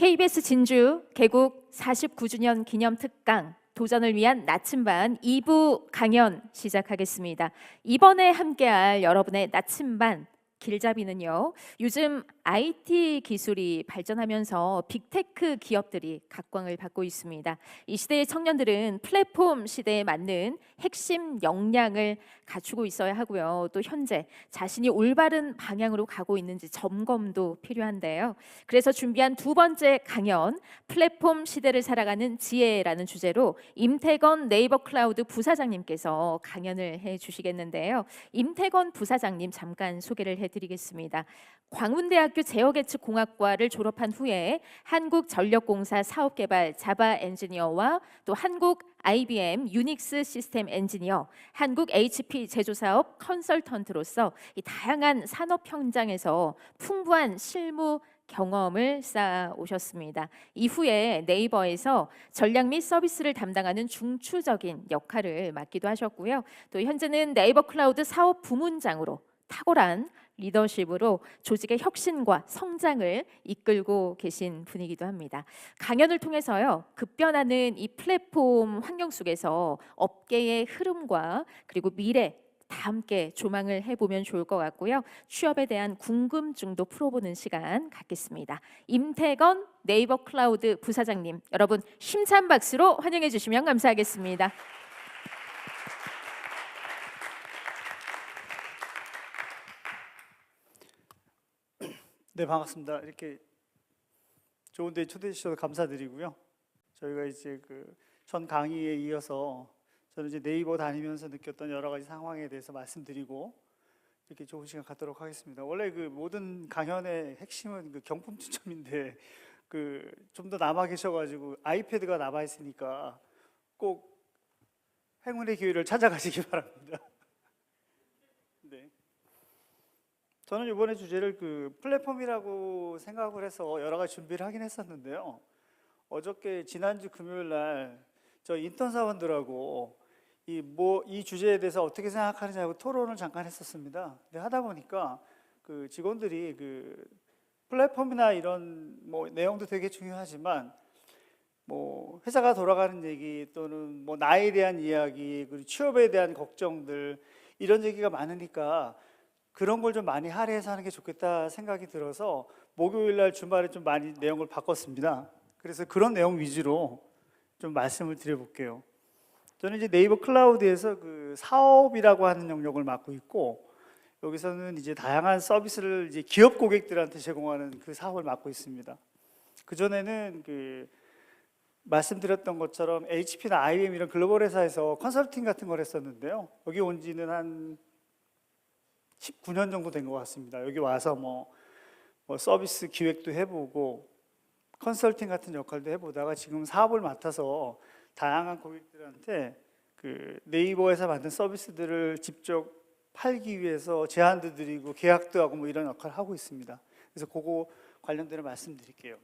KBS 진주 개국 49주년 기념 특강 도전을 위한 나침반 2부 강연 시작하겠습니다. 이번에 함께할 여러분의 나침반 길잡이는요, 요즘 IT 기술이 발전하면서 빅테크 기업들이 각광을 받고 있습니다. 이 시대의 청년들은 플랫폼 시대에 맞는 핵심 역량을 갖추고 있어야 하고요. 또 현재 자신이 올바른 방향으로 가고 있는지 점검도 필요한데요. 그래서 준비한 두 번째 강연, 플랫폼 시대를 살아가는 지혜라는 주제로 임태건 네이버 클라우드 부사장님께서 강연을 해주시겠는데요. 임태건 부사장님 잠깐 소개를 해드리겠습니다. 광운대학교 제어계측공학과를 졸업한 후에 한국전력공사 사업개발 자바 엔지니어와 또 한국 IBM 유닉스 시스템 엔지니어, 한국 HP 제조사업 컨설턴트로서 이 다양한 산업 현장에서 풍부한 실무 경험을 쌓아 오셨습니다. 이후에 네이버에서 전략 및 서비스를 담당하는 중추적인 역할을 맡기도 하셨고요. 또 현재는 네이버 클라우드 사업 부문장으로 탁월한 리더십으로 조직의 혁신과 성장을 이끌고 계신 분이기도 합니다. 강연을 통해서요, 급변하는 이 플랫폼 환경 속에서 업계의 흐름과 그리고 미래 다 함께 조망을 해보면 좋을 것 같고요. 취업에 대한 궁금증도 풀어보는 시간 갖겠습니다. 임태건 네이버 클라우드 부사장님, 여러분 힘찬 박수로 환영해 주시면 감사하겠습니다. 네, 반갑습니다. 이렇게 좋은 데 초대해 주셔서 감사드리고요. 저희가 이제 전 강의에 이어서 저는 이제 네이버 다니면서 느꼈던 여러 가지 상황에 대해서 말씀드리고 이렇게 좋은 시간 갖도록 하겠습니다. 원래 모든 강연의 핵심은 경품 추첨인데 좀 더 남아 계셔가지고 아이패드가 남아 있으니까 꼭 행운의 기회를 찾아가시기 바랍니다. 네. 저는 이번에 주제를 플랫폼이라고 생각을 해서 여러 가지 준비를 하긴 했었는데요. 어저께 지난주 금요일 날 저 인턴 사원들하고 이 주제에 대해서 어떻게 생각하느냐고 토론을 잠깐 했었습니다. 근데 하다 보니까 직원들이 플랫폼이나 이런 내용도 되게 중요하지만 회사가 돌아가는 얘기 또는 나에 대한 이야기 그리고 취업에 대한 걱정들 이런 얘기가 많으니까 그런 걸 좀 많이 할애해서 하는 게 좋겠다 생각이 들어서 목요일 날 주말에 좀 많이 내용을 바꿨습니다. 그래서 그런 내용 위주로 좀 말씀을 드려볼게요. 저는 이제 네이버 클라우드에서 사업이라고 하는 영역을 맡고 있고 여기서는 이제 다양한 서비스를 이제 기업 고객들한테 제공하는 사업을 맡고 있습니다. 그 전에는 말씀드렸던 것처럼 HP나 IBM 이런 글로벌 회사에서 컨설팅 같은 걸 했었는데요. 여기 온 지는 한 19년 정도 된 것 같습니다. 여기 와서 서비스 기획도 해보고 컨설팅 같은 역할도 해보다가 지금 사업을 맡아서 다양한 고객들한테 네이버에서 만든 서비스들을 직접 팔기 위해서 제안도 드리고 계약도 하고 이런 역할을 하고 있습니다. 그래서 그거 관련된 말씀드릴게요.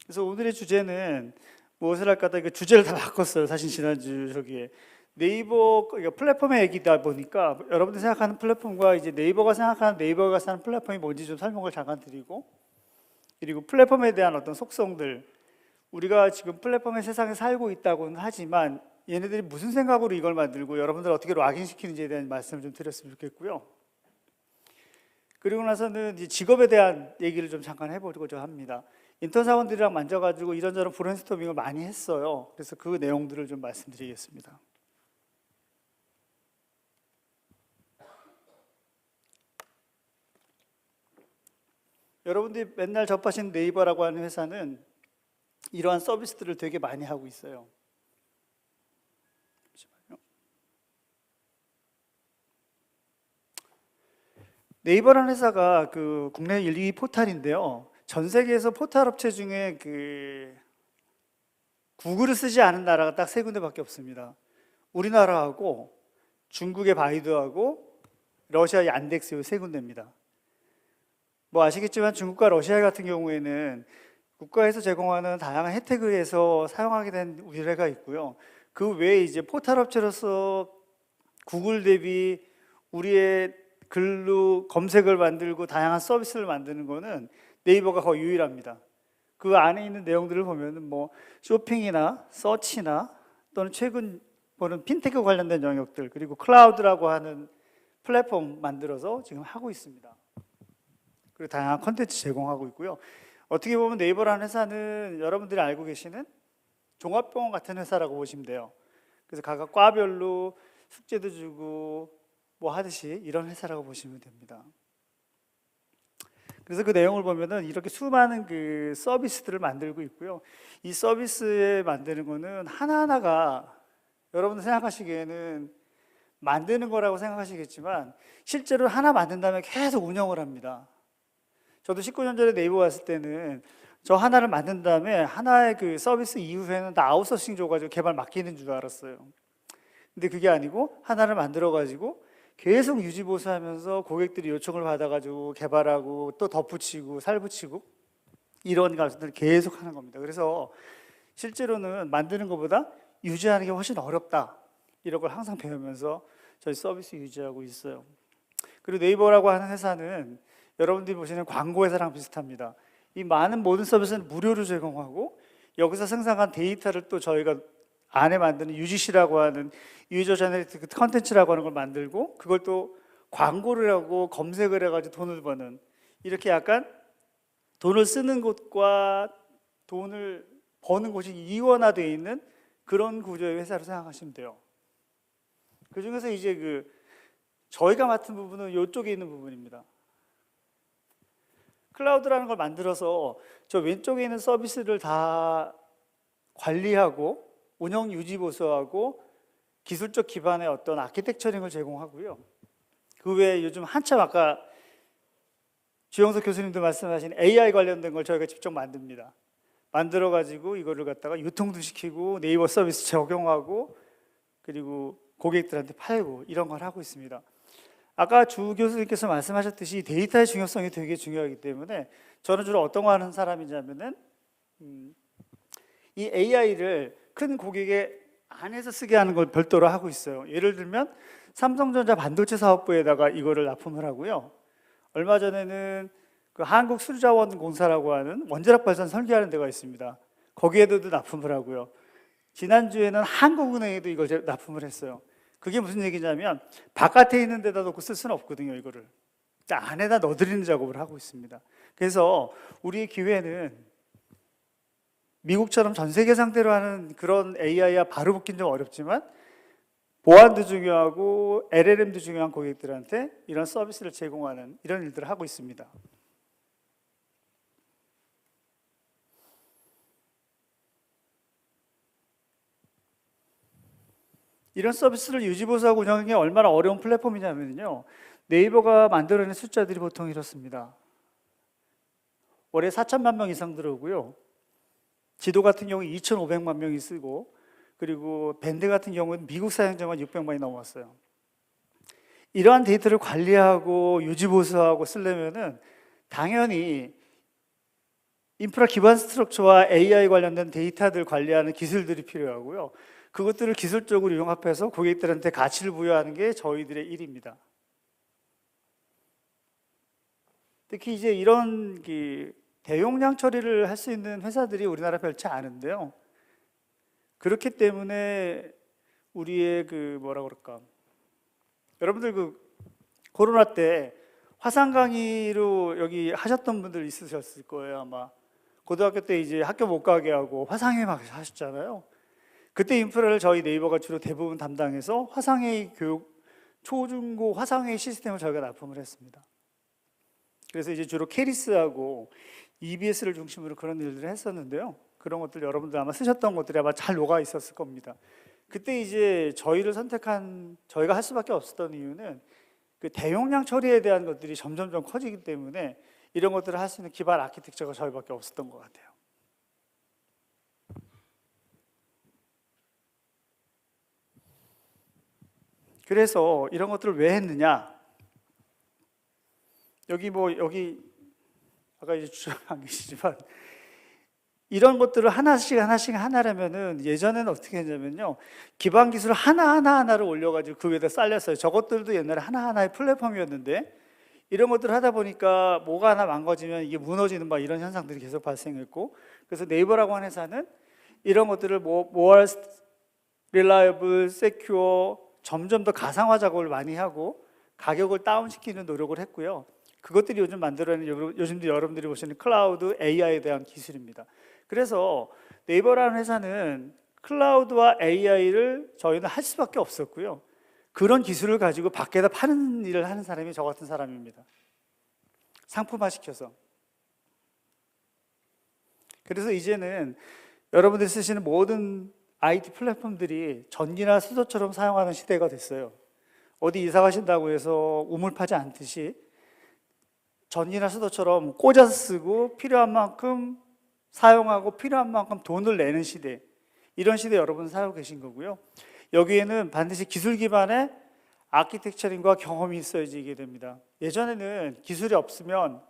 그래서 오늘의 주제는 무엇을 할까 하다 주제를 다 바꿨어요. 사실 지난주 저기에 네이버 플랫폼의 얘기다 보니까 여러분들이 생각하는 플랫폼과 이제 네이버가 생각하는 네이버가 사는 플랫폼이 뭔지 좀 설명을 잠깐 드리고 그리고 플랫폼에 대한 어떤 속성들 우리가 지금 플랫폼의 세상에 살고 있다고는 하지만 얘네들이 무슨 생각으로 이걸 만들고 여러분들 어떻게 락인시키는지에 대한 말씀을 좀 드렸으면 좋겠고요. 그리고 나서는 이제 직업에 대한 얘기를 좀 잠깐 해보려고 합니다. 인턴 사원들이랑 만져가지고 이런저런 브레인스토밍을 많이 했어요. 그래서 그 내용들을 좀 말씀드리겠습니다. 여러분들이 맨날 접하신 네이버라고 하는 회사는 이러한 서비스들을 되게 많이 하고 있어요. 잠시만요. 네이버라는 회사가 국내 1, 2위 포탈인데요. 전 세계에서 포탈 업체 중에 구글을 쓰지 않은 나라가 딱 3군데밖에 없습니다. 우리나라하고 중국의 바이두하고 러시아의 얀덱스 이 3군데입니다. 아시겠지만 중국과 러시아 같은 경우에는 국가에서 제공하는 다양한 혜택을 해서 사용하게 된 우리가 있고요. 그 외에 이제 포털 업체로서 구글 대비 우리의 글로 검색을 만들고 다양한 서비스를 만드는 거는 네이버가 거의 유일합니다. 그 안에 있는 내용들을 보면은 뭐 쇼핑이나 서치나 또는 최근 보는 핀테크 관련된 영역들, 그리고 클라우드라고 하는 플랫폼 만들어서 지금 하고 있습니다. 그리고 다양한 콘텐츠 제공하고 있고요. 어떻게 보면 네이버라는 회사는 여러분들이 알고 계시는 종합병원 같은 회사라고 보시면 돼요. 그래서 각각 과별로 숙제도 주고 뭐 하듯이 이런 회사라고 보시면 됩니다. 그래서 그 내용을 보면은 이렇게 수많은 그 서비스들을 만들고 있고요. 이 서비스에 만드는 거는 하나하나가 여러분들 생각하시기에는 만드는 거라고 생각하시겠지만 실제로 하나 만든 다음에 계속 운영을 합니다. 저도 19년 전에 네이버 왔을 때는 저 하나를 만든 다음에 하나의 그 서비스 이후에는 다 아웃소싱 줘가지고 개발 맡기는 줄 알았어요. 근데 그게 아니고 하나를 만들어가지고 계속 유지보수하면서 고객들이 요청을 받아가지고 개발하고 또 덧붙이고 살붙이고 이런 것들을 계속 하는 겁니다. 그래서 실제로는 만드는 것보다 유지하는 게 훨씬 어렵다, 이런 걸 항상 배우면서 저희 서비스 유지하고 있어요. 그리고 네이버라고 하는 회사는 여러분들이 보시는 광고 회사랑 비슷합니다. 이 많은 모든 서비스는 무료로 제공하고 여기서 생성한 데이터를 또 저희가 안에 만드는 UGC라고 하는 유저 제너레이티드 컨텐츠라고 하는 걸 만들고 그걸 또 광고를 하고 검색을 해가지고 돈을 버는, 이렇게 약간 돈을 쓰는 곳과 돈을 버는 곳이 이원화되어 있는 그런 구조의 회사로 생각하시면 돼요. 그 중에서 이제 그 저희가 맡은 부분은 이쪽에 있는 부분입니다. 클라우드라는 걸 만들어서 저 왼쪽에 있는 서비스를 다 관리하고 운영 유지 보수하고 기술적 기반의 어떤 아키텍처링을 제공하고요. 그 외에 요즘 한참 아까 주영석 교수님도 말씀하신 AI 관련된 걸 저희가 직접 만듭니다. 만들어 가지고 이거를 갖다가 유통도 시키고 네이버 서비스 적용하고 그리고 고객들한테 팔고 이런 걸 하고 있습니다. 아까 주 교수님께서 말씀하셨듯이 데이터의 중요성이 되게 중요하기 때문에 저는 주로 어떤 거 하는 사람이냐면은 이 AI를 큰 고객의 안에서 쓰게 하는 걸 별도로 하고 있어요. 예를 들면 삼성전자 반도체 사업부에다가 이거를 납품을 하고요. 얼마 전에는 그 한국수자원공사라고 하는 원자력 발전 설계하는 데가 있습니다. 거기에도 납품을 하고요. 지난주에는 한국은행에도 이걸 납품을 했어요. 그게 무슨 얘기냐면 바깥에 있는 데다 놓고 쓸 수는 없거든요. 이거를 안에다 넣어드리는 작업을 하고 있습니다. 그래서 우리의 기회는 미국처럼 전 세계 상대로 하는 그런 AI와 바로 붙긴 좀 어렵지만 보안도 중요하고 LLM도 중요한 고객들한테 이런 서비스를 제공하는 이런 일들을 하고 있습니다. 이런 서비스를 유지보수하고 운영하는 게 얼마나 어려운 플랫폼이냐면요, 네이버가 만들어낸 숫자들이 보통 이렇습니다. 월에 4천만 명 이상 들어오고요. 지도 같은 경우 2,500만 명이 쓰고, 그리고 밴드 같은 경우는 미국 사용자만 600만이 넘었어요. 이러한 데이터를 관리하고 유지보수하고 쓰려면은 당연히 인프라 기반 스트럭처와 AI 관련된 데이터들 관리하는 기술들이 필요하고요. 그것들을 기술적으로 융합해서 고객들한테 가치를 부여하는 게 저희들의 일입니다. 특히 이제 이런 대용량 처리를 할 수 있는 회사들이 우리나라 별치 않은데요. 그렇기 때문에 우리의 여러분들 코로나 때 화상 강의로 여기 하셨던 분들 있으셨을 거예요. 아마 고등학교 때 이제 학교 못 가게 하고 화상회 막 하셨잖아요. 그때 인프라를 저희 네이버가 주로 대부분 담당해서 화상회의 교육, 초중고 화상회의 시스템을 저희가 납품을 했습니다. 그래서 이제 주로 케리스하고 EBS를 중심으로 그런 일들을 했었는데요. 그런 것들 여러분들 아마 쓰셨던 것들이 아마 잘 녹아 있었을 겁니다. 그때 이제 저희가 할 수밖에 없었던 이유는 그 대용량 처리에 대한 것들이 점점점 커지기 때문에 이런 것들을 할 수 있는 기반 아키텍처가 저희밖에 없었던 것 같아요. 그래서 이런 것들을 왜 했느냐? 여기 아까 이제 주장 안 계시지만 이런 것들을 하나씩 하나라면은 예전에는 어떻게 했냐면요, 기반 기술 하나를 올려가지고 그 위에다 쌓렸어요. 저것들도 옛날에 하나하나의 플랫폼이었는데 이런 것들을 하다 보니까 뭐가 하나 망가지면 이게 무너지는 막 이런 현상들이 계속 발생했고, 그래서 네이버라고 하는 회사는 이런 것들을 more reliable, secure, 점점 더 가상화 작업을 많이 하고 가격을 다운시키는 노력을 했고요. 그것들이 요즘 만들어내는 요즘도 여러분들이 보시는 클라우드 AI에 대한 기술입니다. 그래서 네이버라는 회사는 클라우드와 AI를 저희는 할 수밖에 없었고요. 그런 기술을 가지고 밖에다 파는 일을 하는 사람이 저 같은 사람입니다. 상품화 시켜서. 그래서 이제는 여러분들이 쓰시는 모든 IT 플랫폼들이 전기나 수도처럼 사용하는 시대가 됐어요. 어디 이사 가신다고 해서 우물 파지 않듯이 전기나 수도처럼 꽂아서 쓰고 필요한 만큼 사용하고 필요한 만큼 돈을 내는 시대, 이런 시대 여러분 살고 계신 거고요. 여기에는 반드시 기술 기반의 아키텍처링과 경험이 있어야지 이게 됩니다. 예전에는 기술이 없으면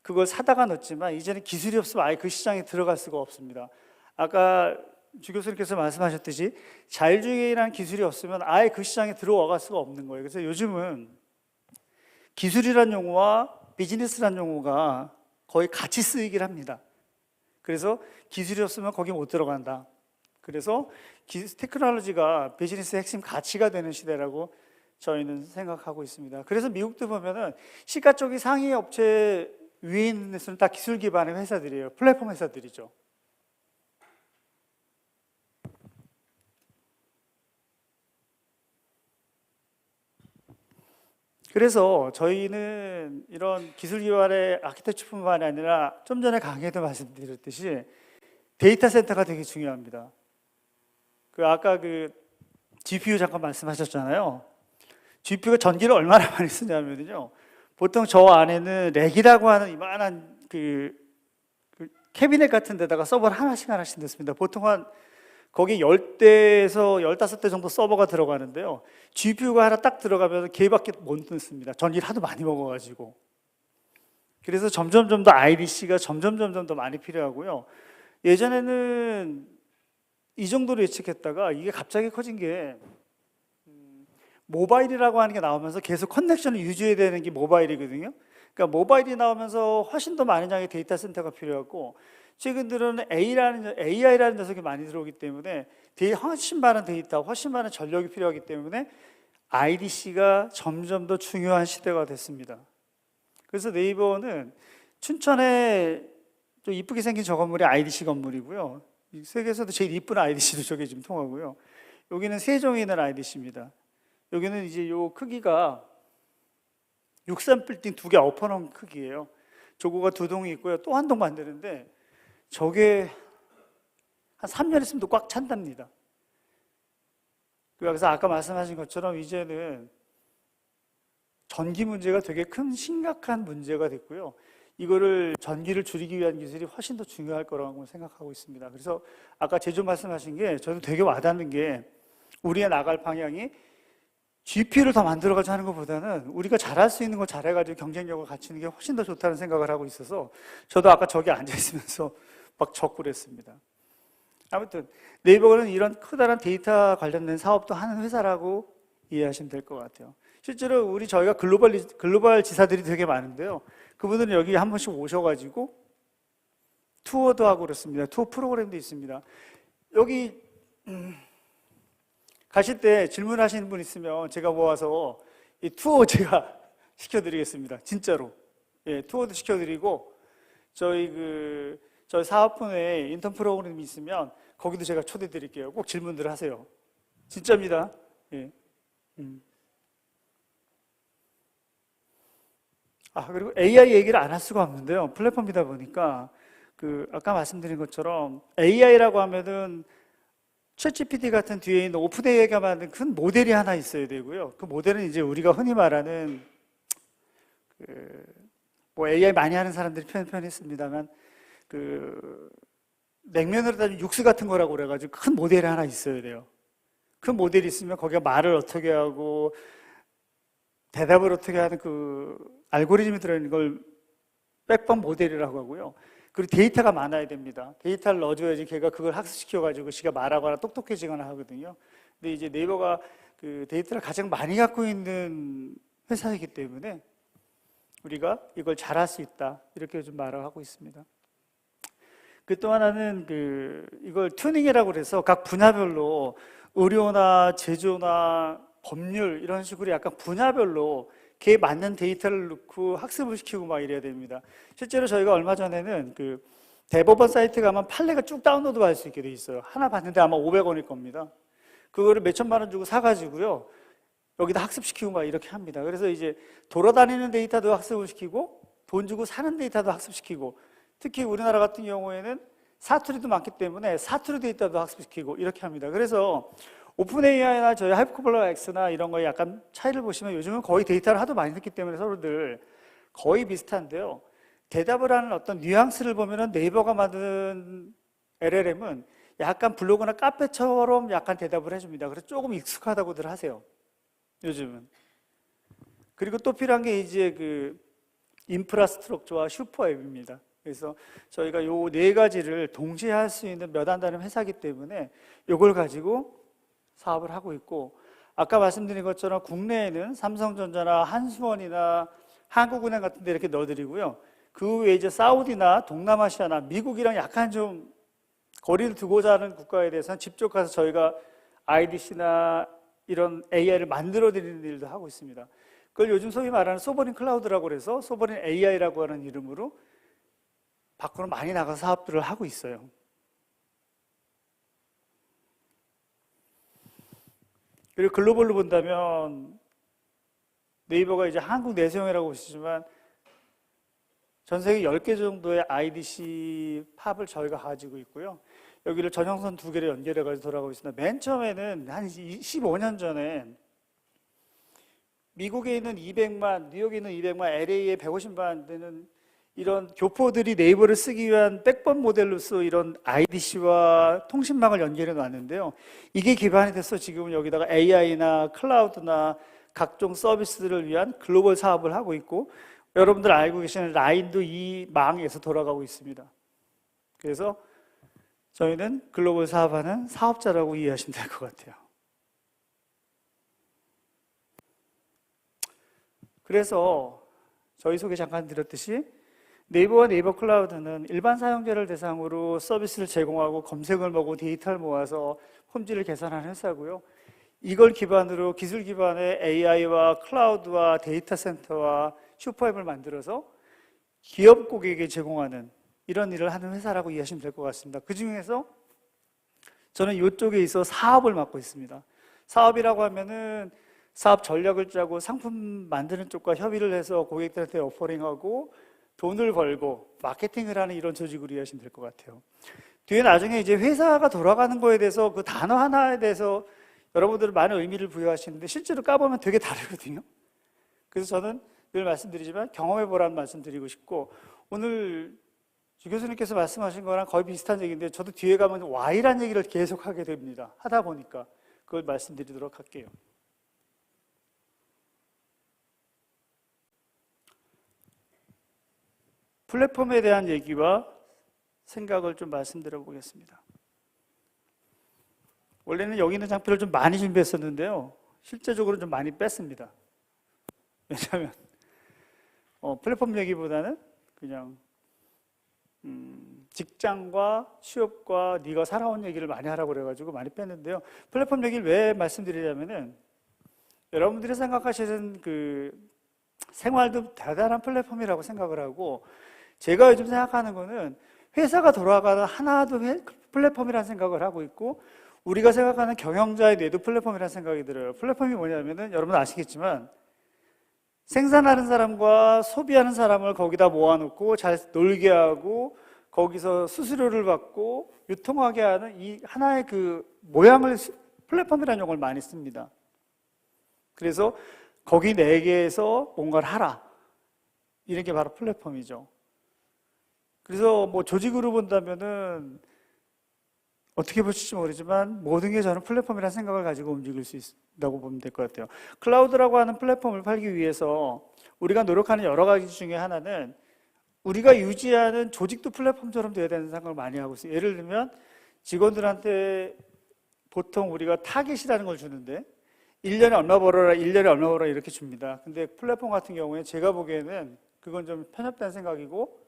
그걸 사다가 넣었지만 이제는 기술이 없으면 아예 그 시장에 들어갈 수가 없습니다. 아까 주 교수님께서 말씀하셨듯이 자율주행이라는 기술이 없으면 아예 그 시장에 들어갈 수가 없는 거예요. 그래서 요즘은 기술이란 용어와 비즈니스란 용어가 거의 같이 쓰이긴 합니다. 그래서 기술이 없으면 거기 못 들어간다. 그래서 테크놀로지가 비즈니스의 핵심 가치가 되는 시대라고 저희는 생각하고 있습니다. 그래서 미국도 보면은 시가 쪽이 상위 업체 위에 있는 데서는 다 기술 기반의 회사들이에요. 플랫폼 회사들이죠. 그래서 저희는 이런 기술 기반의 아키텍처뿐만 아니라 좀 전에 강의에도 말씀드렸듯이 데이터 센터가 되게 중요합니다. 아까 GPU 잠깐 말씀하셨잖아요. GPU가 전기를 얼마나 많이 쓰냐면요. 보통 저 안에는 렉이라고 하는 이만한 캐비넷 같은 데다가 서버를 하나씩 넣습니다. 보통 거기 10대에서 15대 정도 서버가 들어가는데요. GPU가 하나 딱 들어가면 걔밖에 못 넣습니다. 전기를 하도 많이 먹어가지고. 그래서 점점 더 IDC가 점점 더 많이 필요하고요. 예전에는 이 정도로 예측했다가 이게 갑자기 커진 게 모바일이라고 하는 게 나오면서 계속 커넥션을 유지해야 되는 게 모바일이거든요. 그러니까 모바일이 나오면서 훨씬 더 많은 양의 데이터 센터가 필요하고, 최근 들어는 AI라는 녀석이 많이 들어오기 때문에 훨씬 많은 데이터, 훨씬 많은 전력이 필요하기 때문에 IDC가 점점 더 중요한 시대가 됐습니다. 그래서 네이버는 춘천에 좀 이쁘게 생긴 저 건물이 IDC 건물이고요. 세계에서도 제일 이쁜 IDC도 저게 지금 통하고요. 여기는 세종에 있는 IDC입니다. 여기는 이제 요 크기가 63빌딩 2개 엎어놓은 크기예요. 저거가 2동이 있고요. 또 한 동 만드는데 저게 한 3년 있으면 또 꽉 찬답니다. 그래서 아까 말씀하신 것처럼 이제는 전기 문제가 되게 큰 심각한 문제가 됐고요. 이거를 전기를 줄이기 위한 기술이 훨씬 더 중요할 거라고 생각하고 있습니다. 그래서 아까 제조 말씀하신 게 저도 되게 와닿는 게, 우리의 나갈 방향이 GPU를 더 만들어가지고 하는 것보다는 우리가 잘할 수 있는 걸 잘해가지고 경쟁력을 갖추는 게 훨씬 더 좋다는 생각을 하고 있어서 저도 아까 저기 앉아있으면서 막 적고 그랬습니다. 아무튼 네이버는 이런 커다란 데이터 관련된 사업도 하는 회사라고 이해하시면 될 것 같아요. 실제로 저희가 글로벌 지사들이 되게 많은데요. 그분들은 여기 한 번씩 오셔가지고 투어도 하고 그렇습니다. 투어 프로그램도 있습니다. 여기 가실 때 질문하시는 분 있으면 제가 모아서 이 투어 제가 시켜드리겠습니다. 진짜로. 예, 투어도 시켜드리고, 저희 사업분에 인턴 프로그램이 있으면 거기도 제가 초대드릴게요. 꼭 질문들 하세요. 진짜입니다. 예. 그리고 AI 얘기를 안 할 수가 없는데요. 플랫폼이다 보니까 아까 말씀드린 것처럼 AI라고 하면은 챗GPT 같은 뒤에 있는 오픈AI가 만든 큰 모델이 하나 있어야 되고요. 그 모델은 이제 우리가 흔히 말하는 AI 많이 하는 사람들이 표현했습니다만 냉면으로 따지면 육수 같은 거라고 그래가지고 큰 모델이 하나 있어야 돼요. 큰 모델이 있으면 거기가 말을 어떻게 하고 대답을 어떻게 하는 알고리즘이 들어있는 걸 백번 모델이라고 하고요. 그리고 데이터가 많아야 됩니다. 데이터를 넣어줘야지 걔가 그걸 학습시켜가지고 지가 말하거나 똑똑해지거나 하거든요. 근데 이제 네이버가 데이터를 가장 많이 갖고 있는 회사이기 때문에 우리가 이걸 잘할 수 있다, 이렇게 좀 말을 하고 있습니다. 그 또 하나는 이걸 튜닝이라고 그래서 각 분야별로 의료나 제조나 법률 이런 식으로 약간 분야별로 그에 맞는 데이터를 넣고 학습을 시키고 막 이래야 됩니다. 실제로 저희가 얼마 전에는 대법원 사이트 가면 판례가 쭉 다운로드 받을 수 있게 돼 있어요. 하나 봤는데 아마 500원일 겁니다. 그거를 몇 천만 원 주고 사가지고요, 여기다 학습시키고 막 이렇게 합니다. 그래서 이제 돌아다니는 데이터도 학습을 시키고 돈 주고 사는 데이터도 학습시키고, 특히 우리나라 같은 경우에는 사투리도 많기 때문에 사투리 데이터도 학습시키고 이렇게 합니다. 그래서 오픈 AI나 저희 하이퍼블러 X나 이런 거에 약간 차이를 보시면 요즘은 거의 데이터를 하도 많이 넣기 때문에 서로들 거의 비슷한데요. 대답을 하는 어떤 뉘앙스를 보면은 네이버가 만든 LLM은 약간 블로그나 카페처럼 약간 대답을 해줍니다. 그래서 조금 익숙하다고들 하세요, 요즘은. 그리고 또 필요한 게 이제 인프라스트럭처와 슈퍼앱입니다. 그래서 저희가 요 네 가지를 동시에 할 수 있는 몇 안 되는 회사이기 때문에 이걸 가지고 사업을 하고 있고, 아까 말씀드린 것처럼 국내에는 삼성전자나 한수원이나 한국은행 같은 데 이렇게 넣어드리고요. 그 외에 이제 사우디나 동남아시아나 미국이랑 약간 좀 거리를 두고자 하는 국가에 대해서는 직접 가서 저희가 IDC나 이런 AI를 만들어 드리는 일도 하고 있습니다. 그걸 요즘 소위 말하는 소버린 클라우드라고 그래서 소버린 AI라고 하는 이름으로 밖으로 많이 나가서 사업들을 하고 있어요. 그리고 글로벌로 본다면 네이버가 이제 한국 내수용이라고 보시지만 전 세계 10개 정도의 IDC 팝을 저희가 가지고 있고요. 여기를 전용선 2개를 연결해가지고 돌아가고 있습니다. 맨 처음에는 한 15년 전에 미국에 있는 200만, 뉴욕에 있는 200만, LA에 150만 되는 이런 교포들이 네이버를 쓰기 위한 백번 모델로서 이런 IDC와 통신망을 연결해 놨는데요. 이게 기반이 돼서 지금은 여기다가 AI나 클라우드나 각종 서비스들을 위한 글로벌 사업을 하고 있고, 여러분들 알고 계시는 라인도 이 망에서 돌아가고 있습니다. 그래서 저희는 글로벌 사업하는 사업자라고 이해하시면 될 것 같아요. 그래서 저희 소개 잠깐 드렸듯이 네이버와 네이버 클라우드는 일반 사용자를 대상으로 서비스를 제공하고 검색을 보고 데이터를 모아서 품질을 개선하는 회사고요. 이걸 기반으로 기술 기반의 AI와 클라우드와 데이터 센터와 슈퍼앱을 만들어서 기업 고객에게 제공하는 이런 일을 하는 회사라고 이해하시면 될 것 같습니다. 그 중에서 저는 이쪽에 있어 사업을 맡고 있습니다. 사업이라고 하면은 사업 전략을 짜고 상품 만드는 쪽과 협의를 해서 고객들한테 오퍼링하고 돈을 벌고 마케팅을 하는 이런 조직으로 이해하시면 될 것 같아요. 뒤에 나중에 이제 회사가 돌아가는 거에 대해서 그 단어 하나에 대해서 여러분들은 많은 의미를 부여하시는데 실제로 까보면 되게 다르거든요. 그래서 저는 늘 말씀드리지만 경험해보라는 말씀 드리고 싶고, 오늘 주 교수님께서 말씀하신 거랑 거의 비슷한 얘기인데 저도 뒤에 가면 Y라는 얘기를 계속 하게 됩니다. 하다 보니까 그걸 말씀드리도록 할게요. 플랫폼에 대한 얘기와 생각을 좀 말씀드려 보겠습니다. 원래는 여기 있는 장표를 좀 많이 준비했었는데요. 실제적으로 좀 많이 뺐습니다. 왜냐하면 플랫폼 얘기보다는 그냥 직장과 취업과 네가 살아온 얘기를 많이 하라고 그래가지고 많이 뺐는데요. 플랫폼 얘기를 왜 말씀드리냐면은 여러분들이 생각하시는 그 생활도 대단한 플랫폼이라고 생각을 하고, 제가 요즘 생각하는 거는 회사가 돌아가는 하나도 플랫폼이라는 생각을 하고 있고, 우리가 생각하는 경영자의 뇌도 플랫폼이라는 생각이 들어요. 플랫폼이 뭐냐면은 여러분 아시겠지만 생산하는 사람과 소비하는 사람을 거기다 모아놓고 잘 놀게 하고 거기서 수수료를 받고 유통하게 하는 이 하나의 그 모양을 플랫폼이라는 용어를 많이 씁니다. 그래서 거기 내에서 뭔가를 하라, 이런 게 바로 플랫폼이죠. 그래서 뭐 조직으로 본다면은 어떻게 보실지 모르지만 모든 게 저는 플랫폼이라는 생각을 가지고 움직일 수 있다고 보면 될 것 같아요. 클라우드라고 하는 플랫폼을 팔기 위해서 우리가 노력하는 여러 가지 중에 하나는 우리가 유지하는 조직도 플랫폼처럼 돼야 되는 생각을 많이 하고 있어요. 예를 들면 직원들한테 보통 우리가 타겟이라는 걸 주는데 1년에 얼마 벌어라, 1년에 얼마 벌어라 이렇게 줍니다. 근데 플랫폼 같은 경우에 제가 보기에는 그건 좀 편협된 생각이고,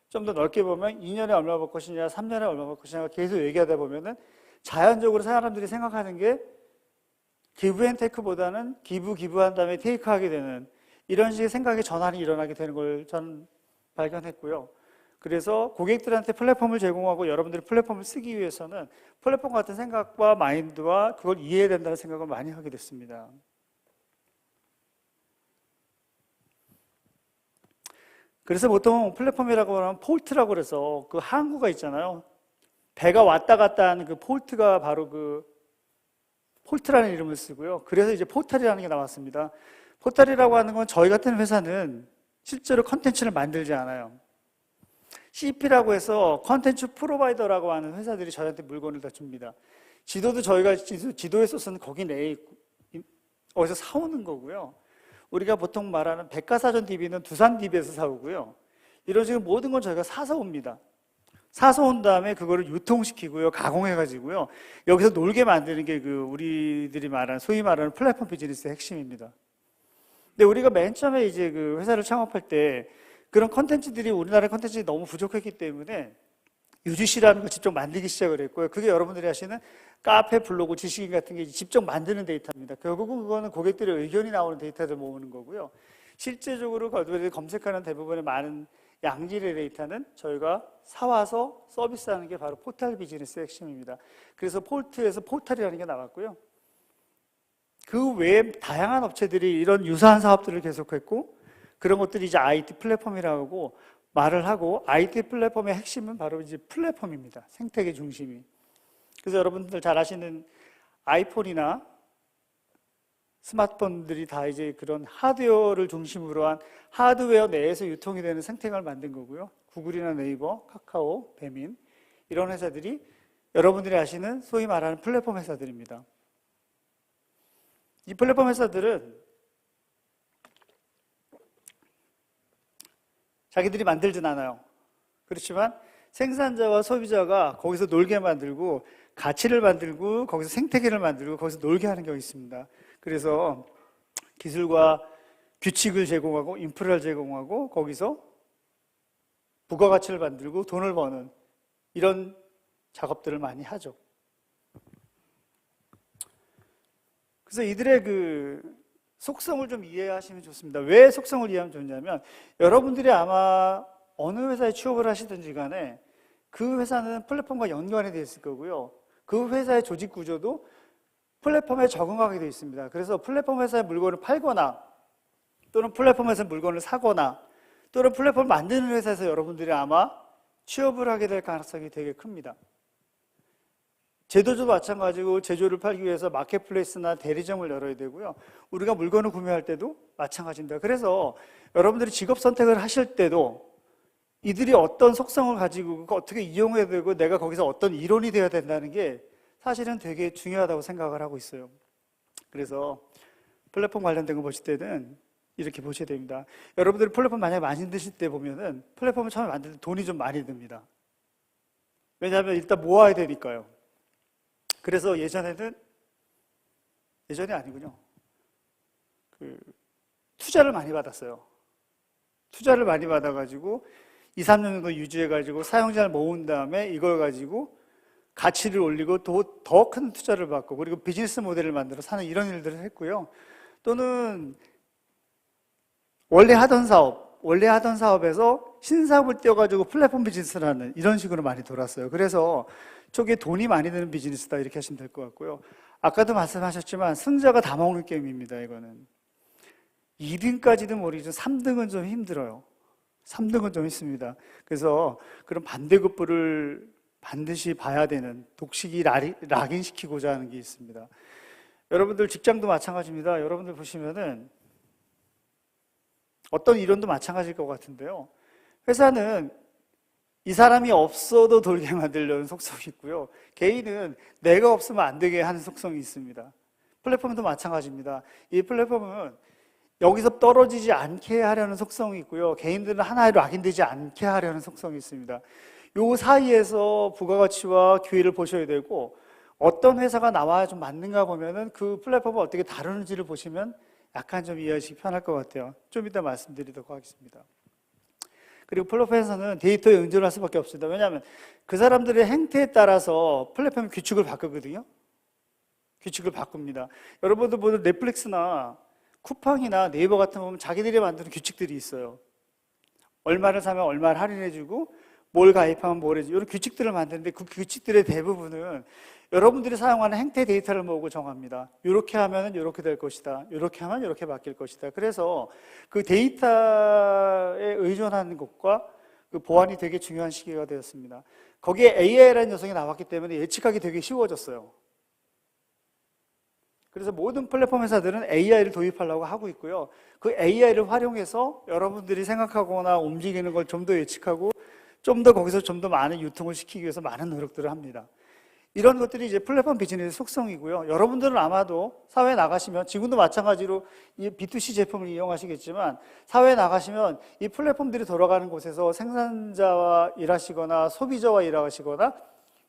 좀 더 넓게 보면 2년에 얼마 벌 것이냐, 3년에 얼마 벌 것이냐가 계속 얘기하다 보면은 자연적으로 사람들이 생각하는 게 기브 앤 테이크보다는 기부한 다음에 테이크하게 되는 이런 식의 생각의 전환이 일어나게 되는 걸 저는 발견했고요. 그래서 고객들한테 플랫폼을 제공하고 여러분들이 플랫폼을 쓰기 위해서는 플랫폼 같은 생각과 마인드와 그걸 이해해야 된다는 생각을 많이 하게 됐습니다. 그래서 보통 플랫폼이라고 하면 폴트라고 그래서 그 항구가 있잖아요. 배가 왔다 갔다 하는 그 폴트가 바로 그 폴트라는 이름을 쓰고요. 그래서 이제 포털이라는 게 나왔습니다. 포털이라고 하는 건 저희 같은 회사는 실제로 컨텐츠를 만들지 않아요. CP라고 해서 컨텐츠 프로바이더라고 하는 회사들이 저희한테 물건을 다 줍니다. 지도도 저희가 지도에 써서는 거기 내에 어디서 사오는 거고요. 우리가 보통 말하는 백과사전 DB는 두산 DB에서 사오고요. 이런 식으로 모든 건 저희가 사서 옵니다. 사서 온 다음에 그거를 유통시키고요, 가공해가지고요. 여기서 놀게 만드는 게 그 우리들이 말하는 소위 말하는 플랫폼 비즈니스의 핵심입니다. 근데 우리가 맨 처음에 이제 그 회사를 창업할 때 그런 컨텐츠들이 우리나라 컨텐츠가 너무 부족했기 때문에 UGC라는 걸 직접 만들기 시작을 했고요. 그게 여러분들이 하시는 카페, 블로그, 지식인 같은 게 직접 만드는 데이터입니다. 결국은 그거는 고객들의 의견이 나오는 데이터를 모으는 거고요. 실제적으로 검색하는 대부분의 많은 양질의 데이터는 저희가 사와서 서비스하는 게 바로 포털 비즈니스의 핵심입니다. 그래서 폴트에서 포털이라는 게 나왔고요. 그 외에 다양한 업체들이 이런 유사한 사업들을 계속했고, 그런 것들이 이제 IT 플랫폼이라고 말을 하고, IT 플랫폼의 핵심은 바로 이제 플랫폼입니다. 생태계 중심이. 그래서 여러분들 잘 아시는 아이폰이나 스마트폰들이 다 이제 그런 하드웨어를 중심으로 한 하드웨어 내에서 유통이 되는 생태계를 만든 거고요. 구글이나 네이버, 카카오, 배민 이런 회사들이 여러분들이 아시는 소위 말하는 플랫폼 회사들입니다. 이 플랫폼 회사들은 자기들이 만들진 않아요. 그렇지만 생산자와 소비자가 거기서 놀게 만들고 가치를 만들고 거기서 생태계를 만들고 거기서 놀게 하는 경우가 있습니다. 그래서 기술과 규칙을 제공하고 인프라를 제공하고 거기서 부가가치를 만들고 돈을 버는 이런 작업들을 많이 하죠. 그래서 이들의 그 속성을 좀 이해하시면 좋습니다. 왜 속성을 이해하면 좋냐면 여러분들이 아마 어느 회사에 취업을 하시든지 간에 그 회사는 플랫폼과 연관이 되어 있을 거고요. 그 회사의 조직 구조도 플랫폼에 적응하게 되어 있습니다. 그래서 플랫폼 회사의 물건을 팔거나 또는 플랫폼 회사의 물건을 사거나 또는 플랫폼을 만드는 회사에서 여러분들이 아마 취업을 하게 될 가능성이 되게 큽니다. 제도도 마찬가지고 제조를 팔기 위해서 마켓플레이스나 대리점을 열어야 되고요. 우리가 물건을 구매할 때도 마찬가지입니다. 그래서 여러분들이 직업 선택을 하실 때도 이들이 어떤 속성을 가지고 어떻게 이용해야 되고 내가 거기서 어떤 일원이 되어야 된다는 게 사실은 되게 중요하다고 생각을 하고 있어요. 그래서 플랫폼 관련된 거 보실 때는 이렇게 보셔야 됩니다. 여러분들이 플랫폼 만약에 만드실 때 보면은 플랫폼을 처음에 만들 때 돈이 좀 많이 듭니다. 왜냐하면 일단 모아야 되니까요. 그래서 예전이 아니군요. 투자를 많이 받았어요. 투자를 많이 받아가지고 2, 3년 정도 유지해가지고 사용자를 모은 다음에 이걸 가지고 가치를 올리고 더 큰 투자를 받고 그리고 비즈니스 모델을 만들어 사는 이런 일들을 했고요. 또는 원래 하던 사업에서 신사업을 띄워가지고 플랫폼 비즈니스를 하는 이런 식으로 많이 돌았어요. 그래서 초기에 돈이 많이 드는 비즈니스다 이렇게 하시면 될 것 같고요. 아까도 말씀하셨지만 승자가 다 먹는 게임입니다. 이거는 2등까지는 모르겠지만 3등은 좀 힘들어요. 3등은 좀 있습니다. 그래서 그런 반대급부를 반드시 봐야 되는 독식이 락인시키고자 하는 게 있습니다. 여러분들 직장도 마찬가지입니다. 여러분들 보시면은 어떤 이론도 마찬가지일 것 같은데요. 회사는 이 사람이 없어도 돌게 만들려는 속성이 있고요. 개인은 내가 없으면 안 되게 하는 속성이 있습니다. 플랫폼도 마찬가지입니다. 이 플랫폼은 여기서 떨어지지 않게 하려는 속성이 있고요. 개인들은 하나의 락인되지 않게 하려는 속성이 있습니다. 요 사이에서 부가가치와 기회를 보셔야 되고 어떤 회사가 나와야 좀 맞는가 보면은 그 플랫폼을 어떻게 다루는지를 보시면 약간 좀 이해하시기 편할 것 같아요. 좀 이따 말씀드리도록 하겠습니다. 그리고 플랫폼에서는 데이터에 의존할 수밖에 없습니다. 왜냐하면 그 사람들의 행태에 따라서 플랫폼이 규칙을 바꾸거든요. 규칙을 바꿉니다. 여러분들 모두 넷플릭스나 쿠팡이나 네이버 같은 거 보면 자기들이 만드는 규칙들이 있어요. 얼마를 사면 얼마를 할인해주고 뭘 가입하면 뭘 해주고 이런 규칙들을 만드는데 그 규칙들의 대부분은 여러분들이 사용하는 행태 데이터를 모으고 정합니다. 이렇게 하면 이렇게 될 것이다. 이렇게 하면 이렇게 바뀔 것이다. 그래서 그 데이터에 의존하는 것과 그 보안이 되게 중요한 시기가 되었습니다. 거기에 AI라는 녀석이 나왔기 때문에 예측하기 되게 쉬워졌어요. 그래서 모든 플랫폼 회사들은 AI를 도입하려고 하고 있고요. 그 AI를 활용해서 여러분들이 생각하거나 움직이는 걸 좀 더 예측하고 좀 더 거기서 좀 더 많은 유통을 시키기 위해서 많은 노력들을 합니다. 이런 것들이 이제 플랫폼 비즈니스의 속성이고요. 여러분들은 아마도 사회에 나가시면 지금도 마찬가지로 이 B2C 제품을 이용하시겠지만 사회에 나가시면 이 플랫폼들이 돌아가는 곳에서 생산자와 일하시거나 소비자와 일하시거나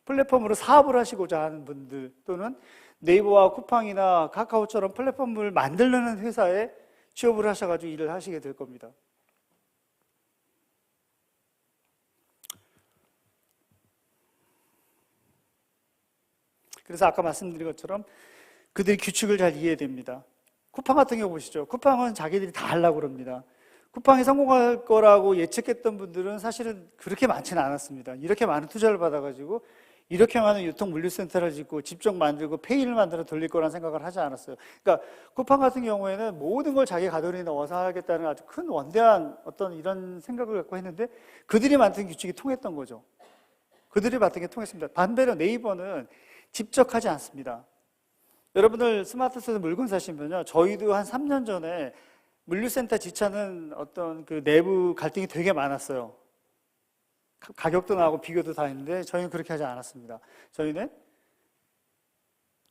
플랫폼으로 사업을 하시고자 하는 분들 또는 네이버와 쿠팡이나 카카오처럼 플랫폼을 만들려는 회사에 취업을 하셔가지고 일을 하시게 될 겁니다. 그래서 아까 말씀드린 것처럼 그들이 규칙을 잘 이해해야 됩니다. 쿠팡 같은 경우 보시죠. 쿠팡은 자기들이 다 하려고 그럽니다. 쿠팡이 성공할 거라고 예측했던 분들은 사실은 그렇게 많지는 않았습니다. 이렇게 많은 투자를 받아가지고 이렇게 많은 유통 물류센터를 짓고 직접 만들고 페이를 만들어 돌릴 거란 생각을 하지 않았어요. 그러니까 쿠팡 같은 경우에는 모든 걸 자기 가돌이 넣어서 하겠다는 아주 큰 원대한 어떤 이런 생각을 갖고 했는데 그들이 만든 규칙이 통했던 거죠. 그들이 만든 게 통했습니다. 반대로 네이버는 직접 하지 않습니다. 여러분들 스마트스토어에서 물건 사시면요. 저희도 한 3년 전에 물류센터 지차는 어떤 그 내부 갈등이 되게 많았어요. 가격도 나오고 비교도 다 했는데 저희는 그렇게 하지 않았습니다. 저희는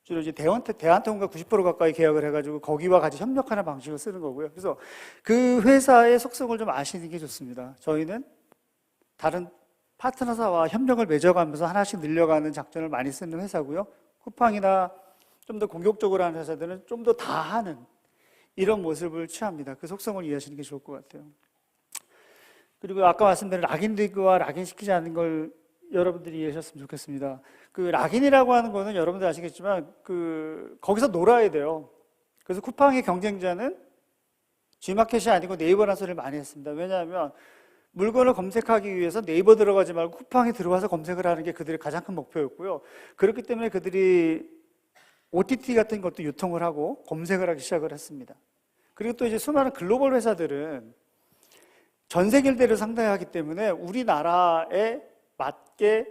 주로 이제 대한통운과 90% 가까이 계약을 해가지고 거기와 같이 협력하는 방식을 쓰는 거고요. 그래서 그 회사의 속성을 좀 아시는 게 좋습니다. 저희는 다른 파트너사와 협력을 맺어가면서 하나씩 늘려가는 작전을 많이 쓰는 회사고요. 쿠팡이나 좀 더 공격적으로 하는 회사들은 좀 더 다 하는 이런 모습을 취합니다. 그 속성을 이해하시는 게 좋을 것 같아요. 그리고 아까 말씀드린 락인리그와 락인시키지 않는 걸 여러분들이 이해하셨으면 좋겠습니다. 그 락인이라고 하는 거는 여러분들 아시겠지만 거기서 놀아야 돼요. 그래서 쿠팡의 경쟁자는 G마켓이 아니고 네이버라는 소리를 많이 했습니다. 왜냐하면 물건을 검색하기 위해서 네이버 들어가지 말고 쿠팡에 들어와서 검색을 하는 게 그들의 가장 큰 목표였고요. 그렇기 때문에 그들이 OTT 같은 것도 유통을 하고 검색을 하기 시작을 했습니다. 그리고 또 이제 수많은 글로벌 회사들은 전 세계 일대를 상대하기 때문에 우리나라에 맞게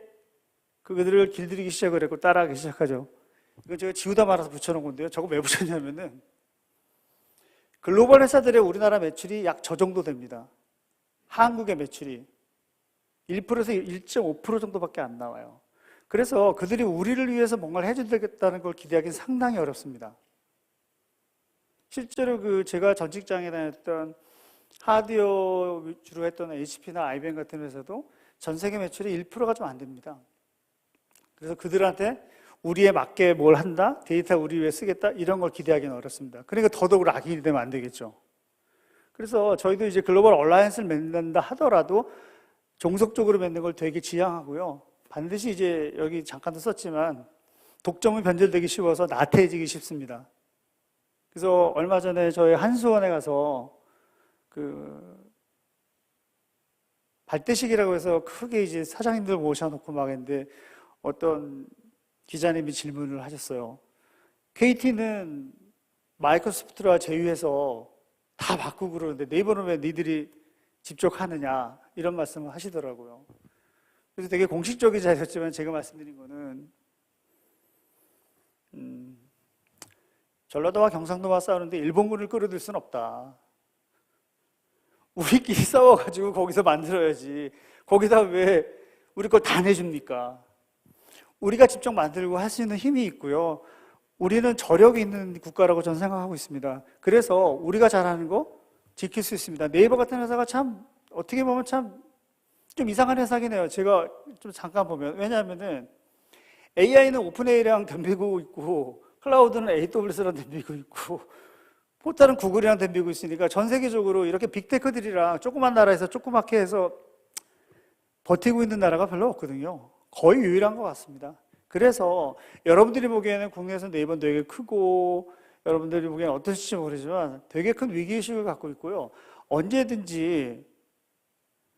그들을 길들이기 시작을 했고 따라하기 시작하죠. 이건 제가 지우다 말아서 붙여놓은 건데요. 저거 왜 붙였냐면은 글로벌 회사들의 우리나라 매출이 약 저 정도 됩니다. 한국의 매출이 1%에서 1.5% 정도밖에 안 나와요. 그래서 그들이 우리를 위해서 뭔가를 해주겠다는 걸 기대하기는 상당히 어렵습니다. 실제로 제가 전 직장에 다녔던 하드웨어 위주로 했던 HP나 IBM 같은 회사도 전 세계 매출이 1%가 좀 안 됩니다. 그래서 그들한테 우리에 맞게 뭘 한다, 데이터 우리 위해 쓰겠다 이런 걸 기대하기는 어렵습니다. 그러니까 더더욱 락인이 되면 안 되겠죠. 그래서 저희도 이제 글로벌 얼라이언스를 맺는다 하더라도 종속적으로 맺는 걸 되게 지향하고요. 반드시 이제 여기 잠깐도 썼지만 독점은 변절되기 쉬워서 나태해지기 쉽습니다. 그래서 얼마 전에 저희 한수원에 가서 발대식이라고 해서 크게 이제 사장님들 모셔놓고 막 했는데 어떤 기자님이 질문을 하셨어요. KT는 마이크로소프트와 제휴해서 다 바꾸고 그러는데 네이버는 왜 니들이 직접 하느냐 이런 말씀을 하시더라고요. 그래서 되게 공식적이지 않았지만 제가 말씀드린 거는 전라도와 경상도와 싸우는데 일본군을 끌어들 수는 없다. 우리끼리 싸워가지고 거기서 만들어야지. 거기다 왜 우리 걸 다 내줍니까? 우리가 직접 만들고 할 수 있는 힘이 있고요. 우리는 저력이 있는 국가라고 저는 생각하고 있습니다. 그래서 우리가 잘하는 거 지킬 수 있습니다. 네이버 같은 회사가 참 어떻게 보면 참 좀 이상한 회사긴 해요. 제가 좀 잠깐 보면 왜냐하면은 AI는 오픈AI랑 덤비고 있고 클라우드는 AWS랑 덤비고 있고 포탈은 구글이랑 덤비고 있으니까 전 세계적으로 이렇게 빅테크들이랑 조그만 나라에서 조그맣게 해서 버티고 있는 나라가 별로 없거든요. 거의 유일한 것 같습니다. 그래서 여러분들이 보기에는 국내에서 네이버는 되게 크고 여러분들이 보기에는 어떠실지 모르지만 되게 큰 위기의식을 갖고 있고요. 언제든지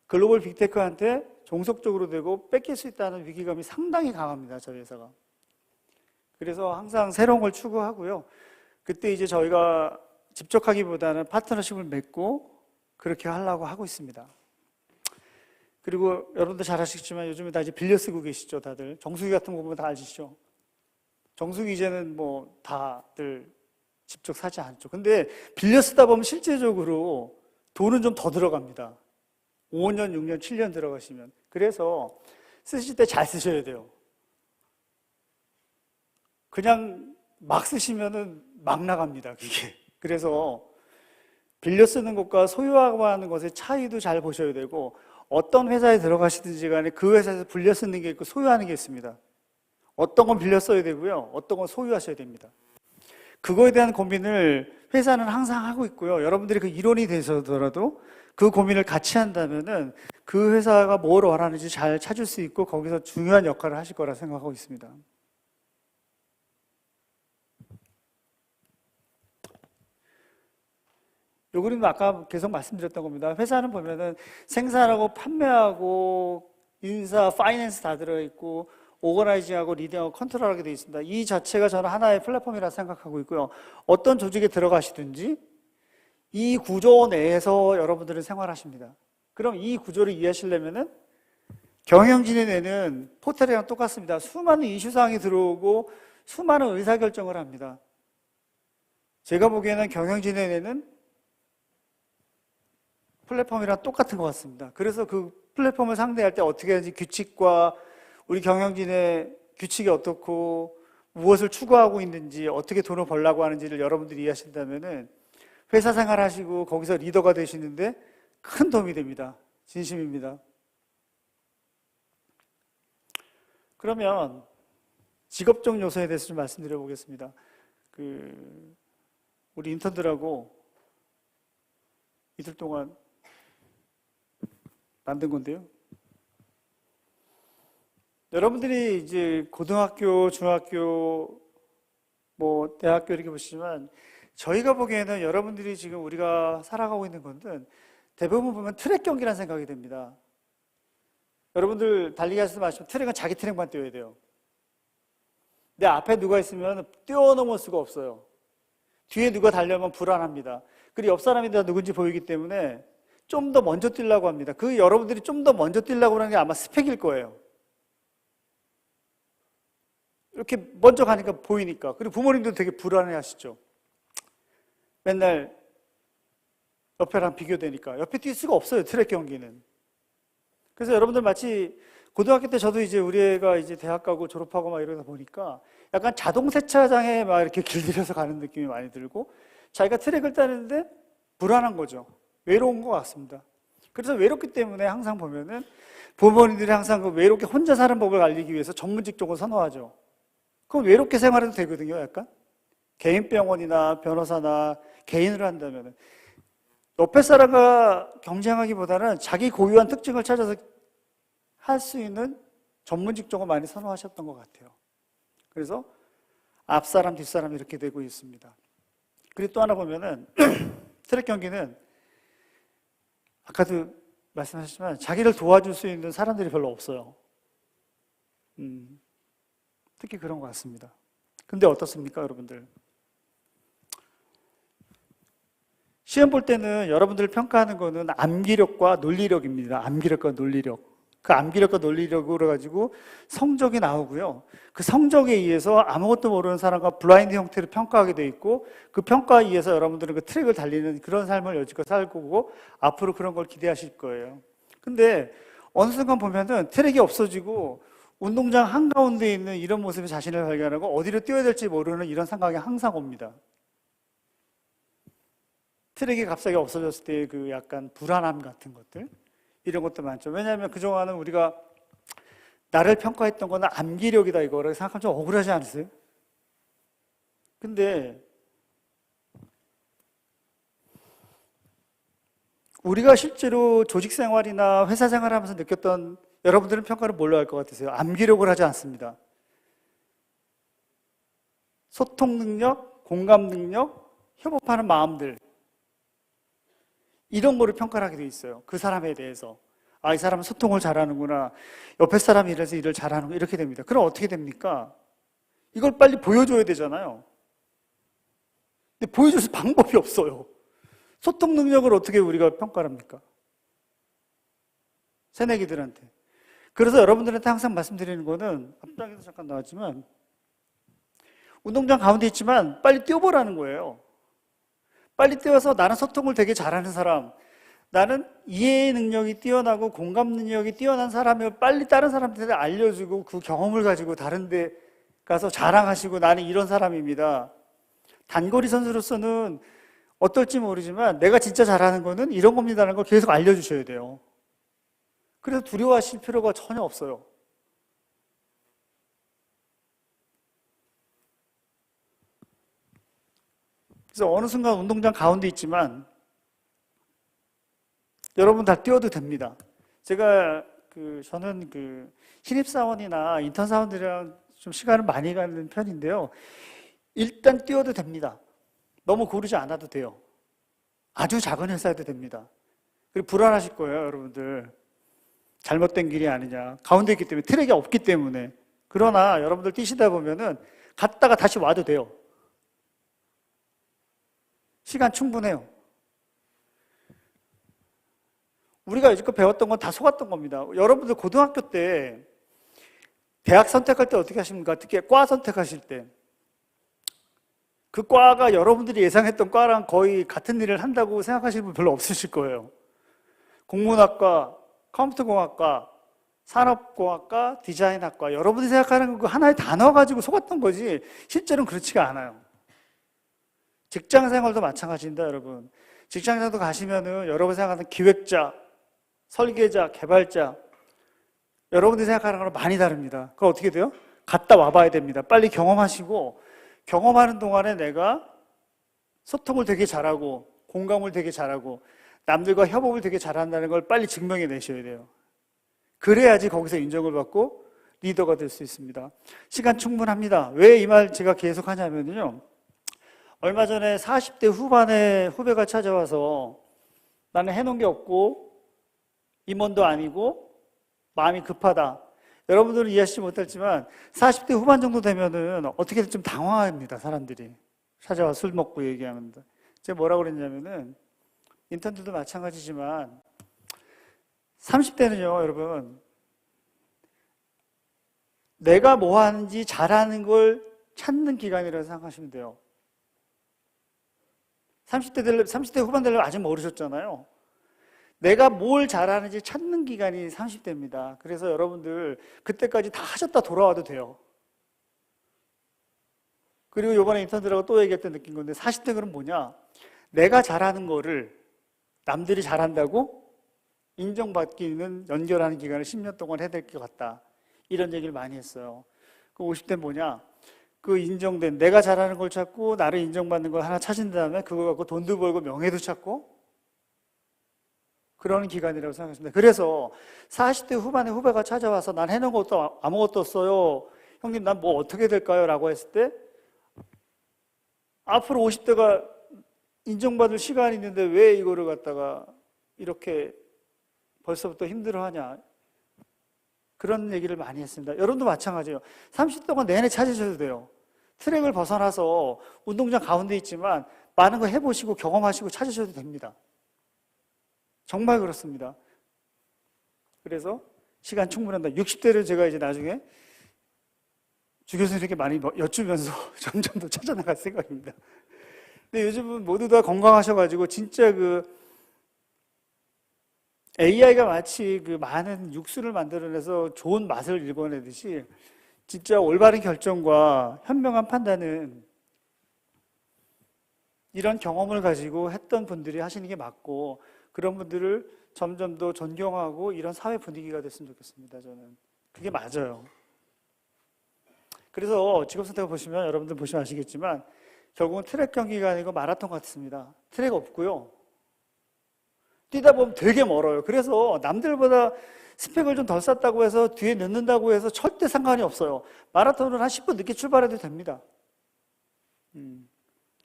글로벌 빅테크한테 종속적으로 되고 뺏길 수 있다는 위기감이 상당히 강합니다. 저희 회사가. 그래서 항상 새로운 걸 추구하고요. 그때 이제 저희가 집적하기보다는 파트너십을 맺고 그렇게 하려고 하고 있습니다. 그리고 여러분들 잘 아시겠지만 요즘에 다 이제 빌려 쓰고 계시죠, 다들. 정수기 같은 거 보면 다 아시죠? 정수기 이제는 뭐 다들 직접 사지 않죠. 근데 빌려 쓰다 보면 실제적으로 돈은 좀 더 들어갑니다. 5년, 6년, 7년 들어가시면. 그래서 쓰실 때 잘 쓰셔야 돼요. 그냥 막 쓰시면은 막 나갑니다, 그게. 그래서 빌려 쓰는 것과 소유하고 하는 것의 차이도 잘 보셔야 되고, 어떤 회사에 들어가시든지 간에 그 회사에서 빌려 쓰는 게 있고 소유하는 게 있습니다. 어떤 건 빌려 써야 되고요. 어떤 건 소유하셔야 됩니다. 그거에 대한 고민을 회사는 항상 하고 있고요. 여러분들이 그 일원이 되셔더라도 그 고민을 같이 한다면은 그 회사가 뭘 원하는지 잘 찾을 수 있고 거기서 중요한 역할을 하실 거라 생각하고 있습니다. 요 그림은 아까 계속 말씀드렸던 겁니다. 회사는 보면은 생산하고 판매하고 인사, 파이낸스 다 들어있고 오거나이징하고 리딩하고 컨트롤하게 되어 있습니다. 이 자체가 저는 하나의 플랫폼이라 생각하고 있고요. 어떤 조직에 들어가시든지 이 구조 내에서 여러분들은 생활하십니다. 그럼 이 구조를 이해하시려면은 경영진이 내는 포털이랑 똑같습니다. 수많은 이슈사항이 들어오고 수많은 의사결정을 합니다. 제가 보기에는 경영진이 내는 플랫폼이랑 똑같은 것 같습니다. 그래서 그 플랫폼을 상대할 때 어떻게 하는지 규칙과 우리 경영진의 규칙이 어떻고 무엇을 추구하고 있는지 어떻게 돈을 벌려고 하는지를 여러분들이 이해하신다면은 회사 생활하시고 거기서 리더가 되시는데 큰 도움이 됩니다. 진심입니다. 그러면 직업적 요소에 대해서 좀 말씀드려 보겠습니다. 우리 인턴들하고 이틀 동안 만든 건데요. 여러분들이 이제 고등학교, 중학교, 뭐 대학교 이렇게 보시지만 저희가 보기에는 여러분들이 지금 우리가 살아가고 있는 것은 대부분 보면 트랙 경기라는 생각이 듭니다. 여러분들 달리기 하시면서 마시면 트랙은 자기 트랙만 뛰어야 돼요. 내 앞에 누가 있으면 뛰어넘을 수가 없어요. 뒤에 누가 달려면 불안합니다. 그리고 옆 사람이 다 누군지 보이기 때문에 좀 더 먼저 뛰려고 합니다. 그 여러분들이 좀 더 먼저 뛰려고 하는 게 아마 스펙일 거예요. 이렇게 먼저 가니까 보이니까. 그리고 부모님도 되게 불안해 하시죠. 맨날 옆에랑 비교되니까. 옆에 뛸 수가 없어요, 트랙 경기는. 그래서 여러분들 마치 고등학교 때 저도 이제 우리 애가 이제 대학 가고 졸업하고 막 이러다 보니까 약간 자동 세차장에 막 이렇게 길들여서 가는 느낌이 많이 들고 자기가 트랙을 따는데 불안한 거죠. 외로운 것 같습니다. 그래서 외롭기 때문에 항상 보면은 부모님들이 항상 그 외롭게 혼자 사는 법을 알리기 위해서 전문 직종을 선호하죠. 그럼 외롭게 생활해도 되거든요, 약간. 개인 병원이나 변호사나 개인으로 한다면은. 옆에 사람과 경쟁하기보다는 자기 고유한 특징을 찾아서 할 수 있는 전문 직종을 많이 선호하셨던 것 같아요. 그래서 앞사람, 뒷사람 이렇게 되고 있습니다. 그리고 또 하나 보면은 트랙 경기는 아까도 말씀하셨지만 자기를 도와줄 수 있는 사람들이 별로 없어요. 특히 그런 것 같습니다. 근데 어떻습니까, 여러분들? 시험 볼 때는 여러분들을 평가하는 거는 암기력과 논리력입니다. 암기력과 논리력. 그 암기력과 논리력으로 가지고 성적이 나오고요. 그 성적에 의해서 아무것도 모르는 사람과 블라인드 형태로 평가하게 돼 있고 그 평가에 의해서 여러분들은 그 트랙을 달리는 그런 삶을 여지껏 살 거고 앞으로 그런 걸 기대하실 거예요. 근데 어느 순간 보면은 트랙이 없어지고 운동장 한가운데 있는 이런 모습에 자신을 발견하고 어디로 뛰어야 될지 모르는 이런 생각이 항상 옵니다. 트랙이 갑자기 없어졌을 때 그 약간 불안함 같은 것들 이런 것도 많죠. 왜냐하면 그동안은 우리가 나를 평가했던 거는 암기력이다 이거를 생각하면 좀 억울하지 않으세요? 근데 우리가 실제로 조직 생활이나 회사 생활하면서 느꼈던 여러분들은 평가를 뭘로 할 것 같으세요? 암기력을 하지 않습니다. 소통 능력, 공감 능력, 협업하는 마음들, 이런 거를 평가를 하게 돼 있어요. 그 사람에 대해서. 아, 이 사람은 소통을 잘하는구나. 옆에 사람이 이래서 일을 잘하는구나. 이렇게 됩니다. 그럼 어떻게 됩니까? 이걸 빨리 보여줘야 되잖아요. 근데 보여줄 방법이 없어요. 소통 능력을 어떻게 우리가 평가를 합니까? 새내기들한테. 그래서 여러분들한테 항상 말씀드리는 거는, 앞장에서 잠깐 나왔지만, 운동장 가운데 있지만 빨리 뛰어보라는 거예요. 빨리 뛰어서 나는 소통을 되게 잘하는 사람, 나는 이해 능력이 뛰어나고 공감 능력이 뛰어난 사람을 빨리 다른 사람들한테 알려주고 그 경험을 가지고 다른 데 가서 자랑하시고 나는 이런 사람입니다. 단거리 선수로서는 어떨지 모르지만 내가 진짜 잘하는 거는 이런 겁니다라는 걸 계속 알려주셔야 돼요. 그래서 두려워하실 필요가 전혀 없어요. 그래서 어느 순간 운동장 가운데 있지만 여러분 다 뛰어도 됩니다. 제가 저는 신입사원이나 인턴 사원들이랑 좀 시간을 많이 가는 편인데요. 일단 뛰어도 됩니다. 너무 고르지 않아도 돼요. 아주 작은 회사에도 됩니다. 그리고 불안하실 거예요, 여러분들. 잘못된 길이 아니냐. 가운데 있기 때문에, 트랙이 없기 때문에. 그러나 여러분들 뛰시다 보면은 갔다가 다시 와도 돼요. 시간 충분해요. 우리가 여지껏 배웠던 건 다 속았던 겁니다. 여러분들 고등학교 때 대학 선택할 때 어떻게 하십니까? 특히 과 선택하실 때. 그 과가 여러분들이 예상했던 과랑 거의 같은 일을 한다고 생각하시는 분 별로 없으실 거예요. 공문학과, 컴퓨터공학과, 산업공학과, 디자인학과, 여러분들이 생각하는 그 하나의 단어 가지고 속았던 거지 실제로는 그렇지가 않아요. 직장생활도 마찬가지입니다, 여러분. 직장생활도 가시면은 여러분 생각하는 기획자, 설계자, 개발자, 여러분들이 생각하는 거랑 많이 다릅니다. 그럼 어떻게 돼요? 갔다 와봐야 됩니다. 빨리 경험하시고, 경험하는 동안에 내가 소통을 되게 잘하고 공감을 되게 잘하고 남들과 협업을 되게 잘한다는 걸 빨리 증명해 내셔야 돼요. 그래야지 거기서 인정을 받고 리더가 될 수 있습니다. 시간 충분합니다. 왜 이 말 제가 계속 하냐면요. 얼마 전에 40대 후반에 후배가 찾아와서 나는 해놓은 게 없고 임원도 아니고 마음이 급하다. 여러분들은 이해하시지 못했지만 40대 후반 정도 되면은 어떻게든 좀 당황합니다. 사람들이 찾아와 술 먹고 얘기하면. 제가 뭐라고 그랬냐면은 인턴들도 마찬가지지만 30대는요 여러분 내가 뭐 하는지 잘하는 걸 찾는 기간이라고 생각하시면 돼요. 30대 후반 되려면 아직 모르셨잖아요. 내가 뭘 잘하는지 찾는 기간이 30대입니다. 그래서 여러분들 그때까지 다 하셨다 돌아와도 돼요. 그리고 이번에 인턴들하고 또 얘기할 때 느낀 건데 40대 그럼 뭐냐? 내가 잘하는 거를 남들이 잘한다고 인정받기는 연결하는 기간을 10년 동안 해야 될 것 같다. 이런 얘기를 많이 했어요. 그 50대는 뭐냐? 그 인정된 내가 잘하는 걸 찾고 나를 인정받는 걸 하나 찾은 다음에 그거 갖고 돈도 벌고 명예도 찾고 그러는 기간이라고 생각했습니다. 그래서 40대 후반에 후배가 찾아와서 난 해놓은 것도 아무것도 없어요. 형님 난 뭐 어떻게 될까요? 라고 했을 때 앞으로 50대가 인정받을 시간이 있는데 왜 이거를 갖다가 이렇게 벌써부터 힘들어하냐. 그런 얘기를 많이 했습니다. 여러분도 마찬가지예요. 30대 동안 내내 찾으셔도 돼요. 트랙을 벗어나서 운동장 가운데 있지만 많은 거 해보시고 경험하시고 찾으셔도 됩니다. 정말 그렇습니다. 그래서 시간 충분한다. 60대를 제가 이제 나중에 주 교수님에게 많이 여쭈면서 점점 더 찾아나갈 생각입니다. 근데 요즘은 모두 다 건강하셔가지고 진짜 AI가 마치 많은 육수를 만들어내서 좋은 맛을 일궈내듯이 진짜 올바른 결정과 현명한 판단은 이런 경험을 가지고 했던 분들이 하시는 게 맞고 그런 분들을 점점 더 존경하고 이런 사회 분위기가 됐으면 좋겠습니다. 저는 그게 맞아요. 그래서 직업선택을 보시면 여러분들 보시면 아시겠지만 결국은 트랙 경기가 아니고 마라톤 같습니다. 트랙 없고요. 뛰다 보면 되게 멀어요. 그래서 남들보다 스펙을 좀 덜 쌌다고 해서 뒤에 늦는다고 해서 절대 상관이 없어요. 마라톤을 한 10분 늦게 출발해도 됩니다.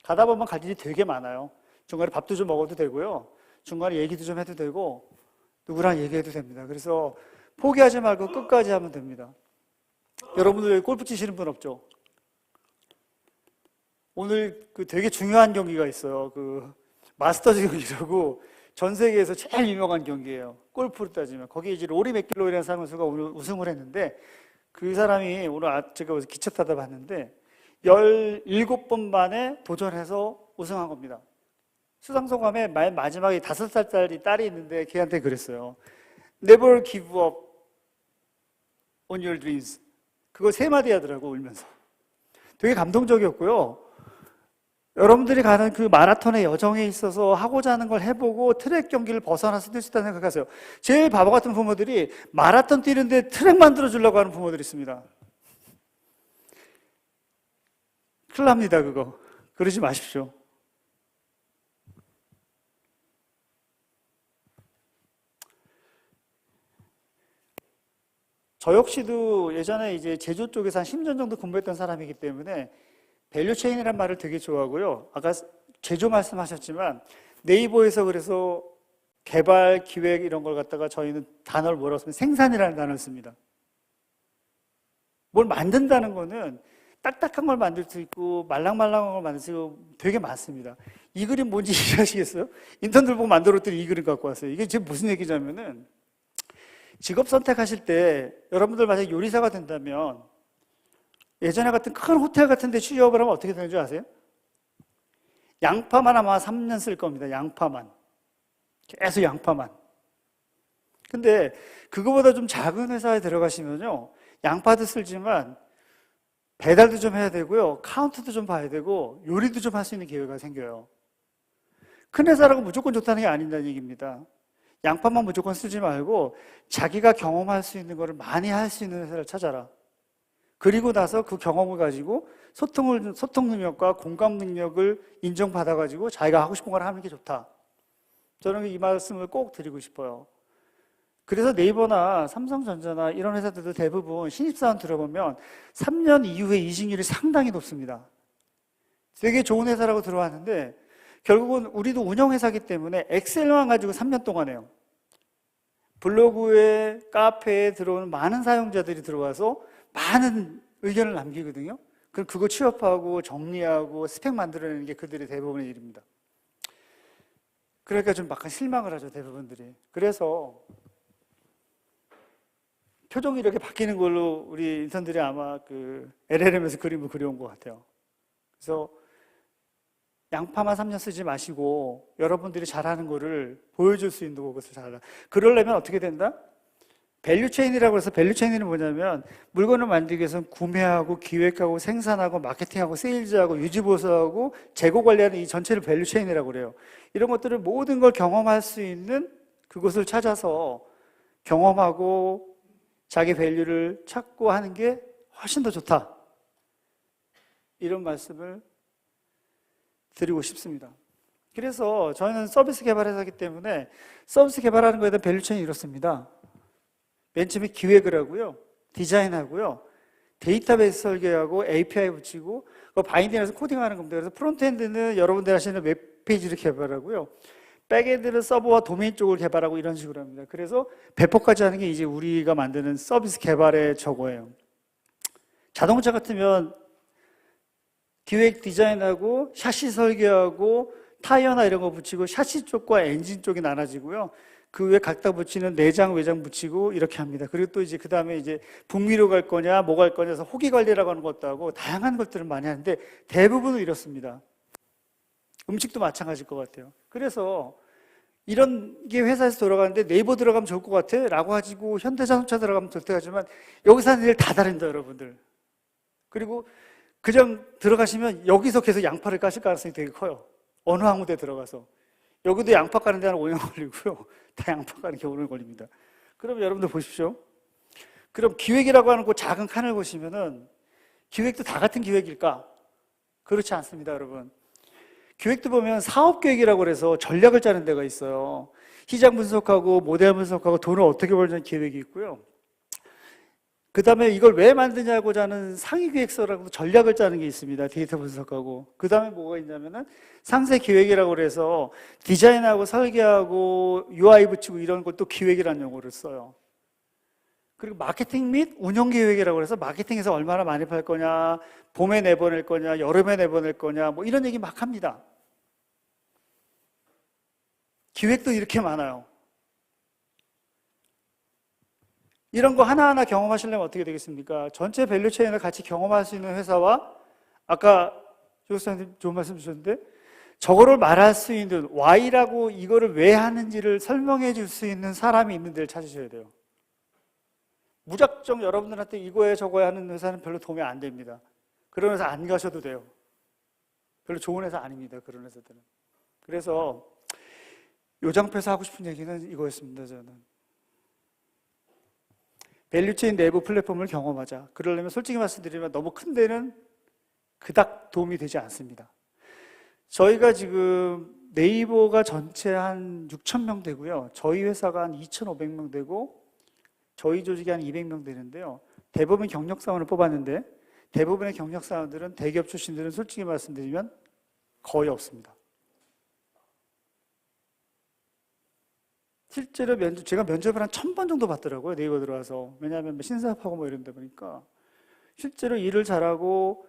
가다 보면 갈 일이 되게 많아요. 중간에 밥도 좀 먹어도 되고요. 중간에 얘기도 좀 해도 되고 누구랑 얘기해도 됩니다. 그래서 포기하지 말고 끝까지 하면 됩니다. 여러분들 여기 골프 치시는 분 없죠? 오늘 그 되게 중요한 경기가 있어요. 그 마스터즈 경기라고 전 세계에서 제일 유명한 경기예요. 골프로 따지면. 거기 이제 로리 맥길로이라는 선수가 오늘 우승을 했는데 그 사람이 오늘 제가 기차 타다 봤는데 17번 만에 도전해서 우승한 겁니다. 수상소감에 맨 마지막에 5살짜리 딸이 있는데 걔한테 그랬어요. Never give up on your dreams. 그거 3마디 하더라고, 울면서. 되게 감동적이었고요. 여러분들이 가는 그 마라톤의 여정에 있어서 하고자 하는 걸 해보고 트랙 경기를 벗어나서 뛸 수 있다는 생각하세요. 제일 바보 같은 부모들이 마라톤 뛰는데 트랙 만들어 주려고 하는 부모들이 있습니다. 큰일 납니다, 그거. 그러지 마십시오. 저 역시도 예전에 이제 제조 쪽에서 한 10년 정도 공부했던 사람이기 때문에 밸류체인이란 말을 되게 좋아하고요. 아까 제조 말씀하셨지만 네이버에서 그래서 개발, 기획 이런 걸 갖다가 저희는 단어를 뭐라고 쓰면 생산이라는 단어를 씁니다. 뭘 만든다는 거는 딱딱한 걸 만들 수 있고 말랑말랑한 걸 만들 수 있고 되게 많습니다. 이 그림 뭔지 이해하시겠어요? 인턴들 보고 만들었더니 이 그림 갖고 왔어요. 이게 지금 무슨 얘기냐면은 직업 선택하실 때 여러분들 만약에 요리사가 된다면 예전에 같은 큰 호텔 같은 데 취업을 하면 어떻게 되는 줄 아세요? 양파만 아마 3년 쓸 겁니다. 양파만. 계속 양파만. 근데 그거보다 좀 작은 회사에 들어가시면요. 양파도 쓸지만 배달도 좀 해야 되고요. 카운트도 좀 봐야 되고 요리도 좀 할 수 있는 기회가 생겨요. 큰 회사라고 무조건 좋다는 게 아닌다는 얘기입니다. 양파만 무조건 쓰지 말고 자기가 경험할 수 있는 거를 많이 할 수 있는 회사를 찾아라. 그리고 나서 그 경험을 가지고 소통 능력과 공감 능력을 인정받아가지고 자기가 하고 싶은 걸 하는 게 좋다. 저는 이 말씀을 꼭 드리고 싶어요. 그래서 네이버나 삼성전자나 이런 회사들도 대부분 신입사원 들어보면 3년 이후에 이직률이 상당히 높습니다. 되게 좋은 회사라고 들어왔는데 결국은 우리도 운영회사이기 때문에 엑셀만 가지고 3년 동안 해요. 블로그에 카페에 들어오는 많은 사용자들이 들어와서 많은 의견을 남기거든요. 그럼 그거 취업하고 정리하고 스펙 만들어내는 게 그들의 대부분의 일입니다. 그러니까 좀 약간 실망을 하죠, 대부분들이. 그래서 표정이 이렇게 바뀌는 걸로 우리 인턴들이 아마 그 LLM에서 그림을 그려온 것 같아요. 그래서 양파만 3년 쓰지 마시고 여러분들이 잘하는 거를 보여줄 수 있는 것을 잘하라. 그러려면 어떻게 된다? 밸류체인이라고 해서 밸류체인은 뭐냐면 물건을 만들기 위해서는 구매하고 기획하고 생산하고 마케팅하고 세일즈하고 유지보수하고 재고 관리하는 이 전체를 밸류체인이라고 그래요. 이런 것들을 모든 걸 경험할 수 있는 그곳을 찾아서 경험하고 자기 밸류를 찾고 하는 게 훨씬 더 좋다. 이런 말씀을 드리고 싶습니다. 그래서 저희는 서비스 개발회사이기 때문에 서비스 개발하는 거에 대한 밸류체인이 이렇습니다. 맨 처음에 기획을 하고요, 디자인하고요, 데이터베이스 설계하고 API 붙이고 바인딩해서 코딩하는 겁니다. 그래서 프론트엔드는 여러분들 하시는 웹페이지를 개발하고요, 백엔드는 서버와 도메인 쪽을 개발하고 이런 식으로 합니다. 그래서 배포까지 하는 게 이제 우리가 만드는 서비스 개발의 저거예요. 자동차 같으면 기획 디자인하고 샤시 설계하고 타이어나 이런 거 붙이고 샤시 쪽과 엔진 쪽이 나눠지고요. 그 위에 갖다 붙이는 내장, 외장 붙이고 이렇게 합니다. 그리고 또 이제 그 다음에 이제 북미로 갈 거냐, 뭐 갈 거냐 해서 호기 관리라고 하는 것도 하고 다양한 것들을 많이 하는데 대부분은 이렇습니다. 음식도 마찬가지일 것 같아요. 그래서 이런 게 회사에서 돌아가는데 네이버 들어가면 좋을 것 같아 라고 가지고 현대자동차 들어가면 좋대 하지만 여기서 하는 일 다 다릅니다, 여러분들. 그리고 그냥 들어가시면 여기서 계속 양파를 까실 가능성이 되게 커요. 어느 아무 데 들어가서. 여기도 양파 까는 데 한 5년 걸리고요. 다 양파 까는 게 5년 걸립니다. 그럼 여러분들 보십시오. 그럼 기획이라고 하는 그 작은 칸을 보시면은 기획도 다 같은 기획일까? 그렇지 않습니다, 여러분. 기획도 보면 사업계획이라고 해서 전략을 짜는 데가 있어요. 시장 분석하고 모델 분석하고 돈을 어떻게 벌자는 계획이 있고요. 그 다음에 이걸 왜 만드냐고자 하는 상위 계획서라고 전략을 짜는 게 있습니다. 데이터 분석하고. 그 다음에 뭐가 있냐면은 상세 기획이라고 그래서 디자인하고 설계하고 UI 붙이고 이런 것도 기획이라는 용어를 써요. 그리고 마케팅 및 운영 계획이라고 해서 마케팅에서 얼마나 많이 팔 거냐, 봄에 내보낼 거냐, 여름에 내보낼 거냐, 뭐 이런 얘기 막 합니다. 기획도 이렇게 많아요. 이런 거 하나하나 경험하시려면 어떻게 되겠습니까? 전체 밸류체인을 같이 경험할 수 있는 회사와 아까 조교수님 좋은 말씀 주셨는데 저거를 말할 수 있는 Y라고 이거를 왜 하는지를 설명해 줄 수 있는 사람이 있는 데를 찾으셔야 돼요. 무작정 여러분들한테 이거에 저거에 하는 회사는 별로 도움이 안 됩니다. 그런 회사 안 가셔도 돼요. 별로 좋은 회사 아닙니다. 그런 회사들은. 그래서 요장패서 하고 싶은 얘기는 이거였습니다. 저는. 밸류체인 내부 플랫폼을 경험하자. 그러려면 솔직히 말씀드리면 너무 큰 데는 그닥 도움이 되지 않습니다. 저희가 지금 네이버가 전체 한 6,000명 되고요. 저희 회사가 한 2,500명 되고 저희 조직이 한 200명 되는데요. 대부분 경력사원을 뽑았는데 대부분의 경력사원들은 대기업 출신들은 솔직히 말씀드리면 거의 없습니다. 실제로 제가 면접을 한 1,000번 정도 받더라고요. 네이버 들어와서. 왜냐하면 신사업하고 뭐 이런다 보니까. 실제로 일을 잘하고,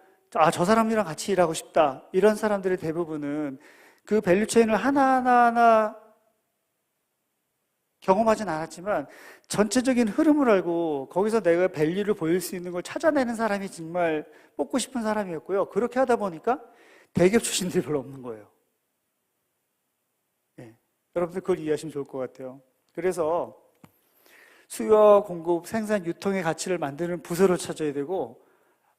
저 사람이랑 같이 일하고 싶다. 이런 사람들의 대부분은 그 밸류체인을 하나하나 경험하진 않았지만 전체적인 흐름을 알고 거기서 내가 밸류를 보일 수 있는 걸 찾아내는 사람이 정말 뽑고 싶은 사람이었고요. 그렇게 하다 보니까 대기업 출신들이 별로 없는 거예요. 여러분들 그걸 이해하시면 좋을 것 같아요. 그래서 수요와 공급, 생산, 유통의 가치를 만드는 부서를 찾아야 되고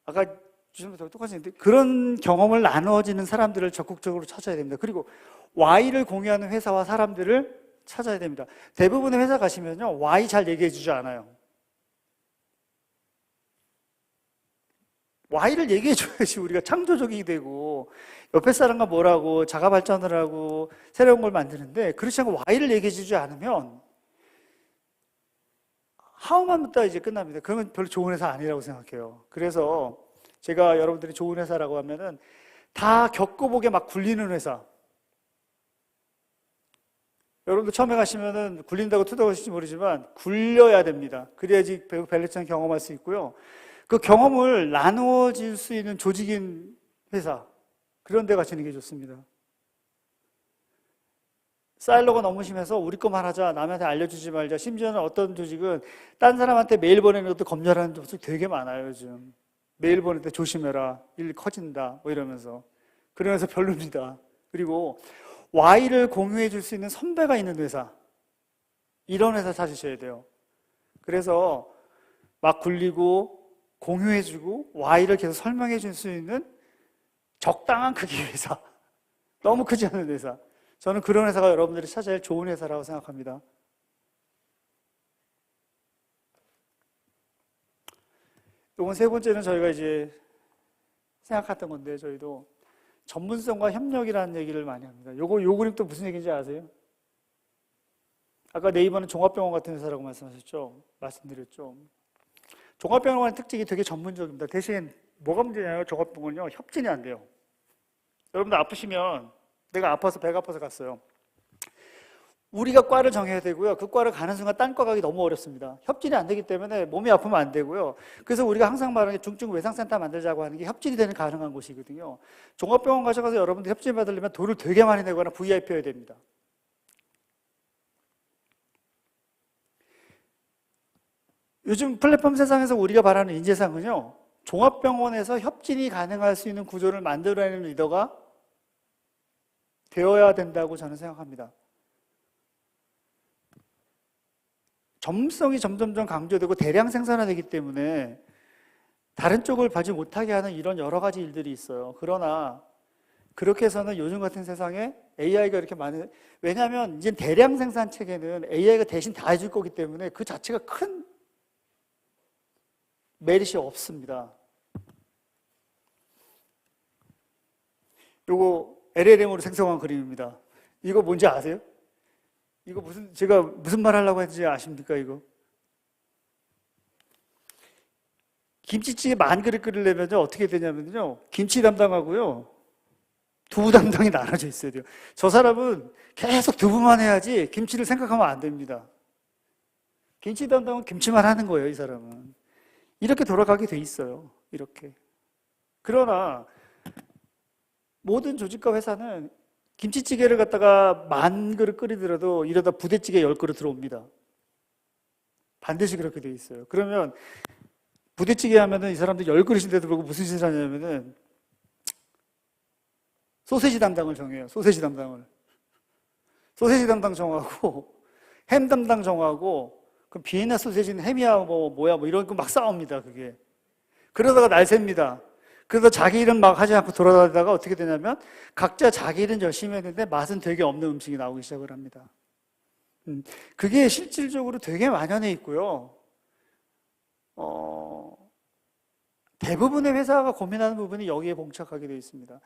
아까 주신부터 똑같이 했는데 그런 경험을 나누어지는 사람들을 적극적으로 찾아야 됩니다. 그리고 Y를 공유하는 회사와 사람들을 찾아야 됩니다. 대부분의 회사 가시면요 Y 잘 얘기해 주지 않아요. Y를 얘기해 줘야지 우리가 창조적이 되고 옆에 사람과 뭐라고 자가 발전을 하고 새로운 걸 만드는데 그렇지 않고 Y를 얘기해 주지 않으면 How만 묻다 이제 끝납니다. 그러면 별로 좋은 회사 아니라고 생각해요. 그래서 제가 여러분들이 좋은 회사라고 하면은 다 겪어보게 막 굴리는 회사. 여러분들 처음에 가시면은 굴린다고 투덜하실지 모르지만 굴려야 됩니다. 그래야지 밸류체인 경험할 수 있고요. 그 경험을 나누어질 수 있는 조직인 회사 그런 데 가시는 게 좋습니다. 사일로가 너무 심해서 우리 것만 하자 남한테 알려주지 말자 심지어는 어떤 조직은 딴 사람한테 메일 보내는 것도 검열하는 조직 되게 많아요. 요즘 메일 보낼 때 조심해라 일 커진다 뭐 이러면서 그러면서 별로입니다. 그리고 Y를 공유해 줄 수 있는 선배가 있는 회사 이런 회사 찾으셔야 돼요. 그래서 막 굴리고 공유해주고 Y를 계속 설명해 줄 수 있는 적당한 크기의 회사 너무 크지 않은 회사 저는 그런 회사가 여러분들이 찾아야 할 좋은 회사라고 생각합니다. 이건 세 번째는 저희가 이제 생각했던 건데 저희도 전문성과 협력이라는 얘기를 많이 합니다. 요 그림 또 무슨 얘기인지 아세요? 아까 네이버는 종합병원 같은 회사라고 말씀드렸죠. 종합병원의 특징이 되게 전문적입니다. 대신 뭐가 문제냐면 종합병원은요 협진이 안 돼요. 여러분들 아프시면 내가 아파서 배가 아파서 갔어요. 우리가 과를 정해야 되고요. 그 과를 가는 순간 딴 과 가기 너무 어렵습니다. 협진이 안 되기 때문에 몸이 아프면 안 되고요. 그래서 우리가 항상 말하는 게 중증 외상센터 만들자고 하는 게 협진이 되는 가능한 곳이거든요. 종합병원 가셔서 여러분들 협진 받으려면 돈을 되게 많이 내거나 VIP여야 됩니다. 요즘 플랫폼 세상에서 우리가 바라는 인재상은요. 종합병원에서 협진이 가능할 수 있는 구조를 만들어내는 리더가 되어야 된다고 저는 생각합니다. 전문성이 점점점 강조되고 대량 생산화되기 때문에 다른 쪽을 봐지 못하게 하는 이런 여러 가지 일들이 있어요. 그러나 그렇게 해서는 요즘 같은 세상에 AI가 이렇게 많은 왜냐하면 이제 대량 생산 체계는 AI가 대신 다 해줄 거기 때문에 그 자체가 큰 메리트 없습니다. 요거 LLM으로 생성한 그림입니다. 이거 뭔지 아세요? 이거 제가 무슨 말 하려고 했는지 아십니까, 이거? 김치찌개 10,000그릇 끓이려면 어떻게 되냐면요. 김치 담당하고요. 두부 담당이 나눠져 있어야 돼요. 저 사람은 계속 두부만 해야지 김치를 생각하면 안 됩니다. 김치 담당은 김치만 하는 거예요, 이 사람은. 이렇게 돌아가게 돼 있어요. 이렇게. 그러나 모든 조직과 회사는 김치찌개를 갖다가 10,000그릇 끓이더라도 이러다 부대찌개 10그릇 들어옵니다. 반드시 그렇게 돼 있어요. 그러면 부대찌개 하면은 이 사람들 10그릇인데도 불구하고 무슨 짓을 하냐면은 소세지 담당을 정해요. 소세지 담당을. 소세지 담당 정하고 햄 담당 정하고 그럼 비엔나 소세지는 햄이야 뭐야 이런 거 막 싸웁니다. 그게. 그러다가 날 셉니다. 그래서 자기 일은 막 하지 않고 돌아다니다가 어떻게 되냐면 각자 자기 일은 열심히 했는데 맛은 되게 없는 음식이 나오기 시작을 합니다. 그게 실질적으로 되게 만연해 있고요. 대부분의 회사가 고민하는 부분이 여기에 봉착하게 되어 있습니다.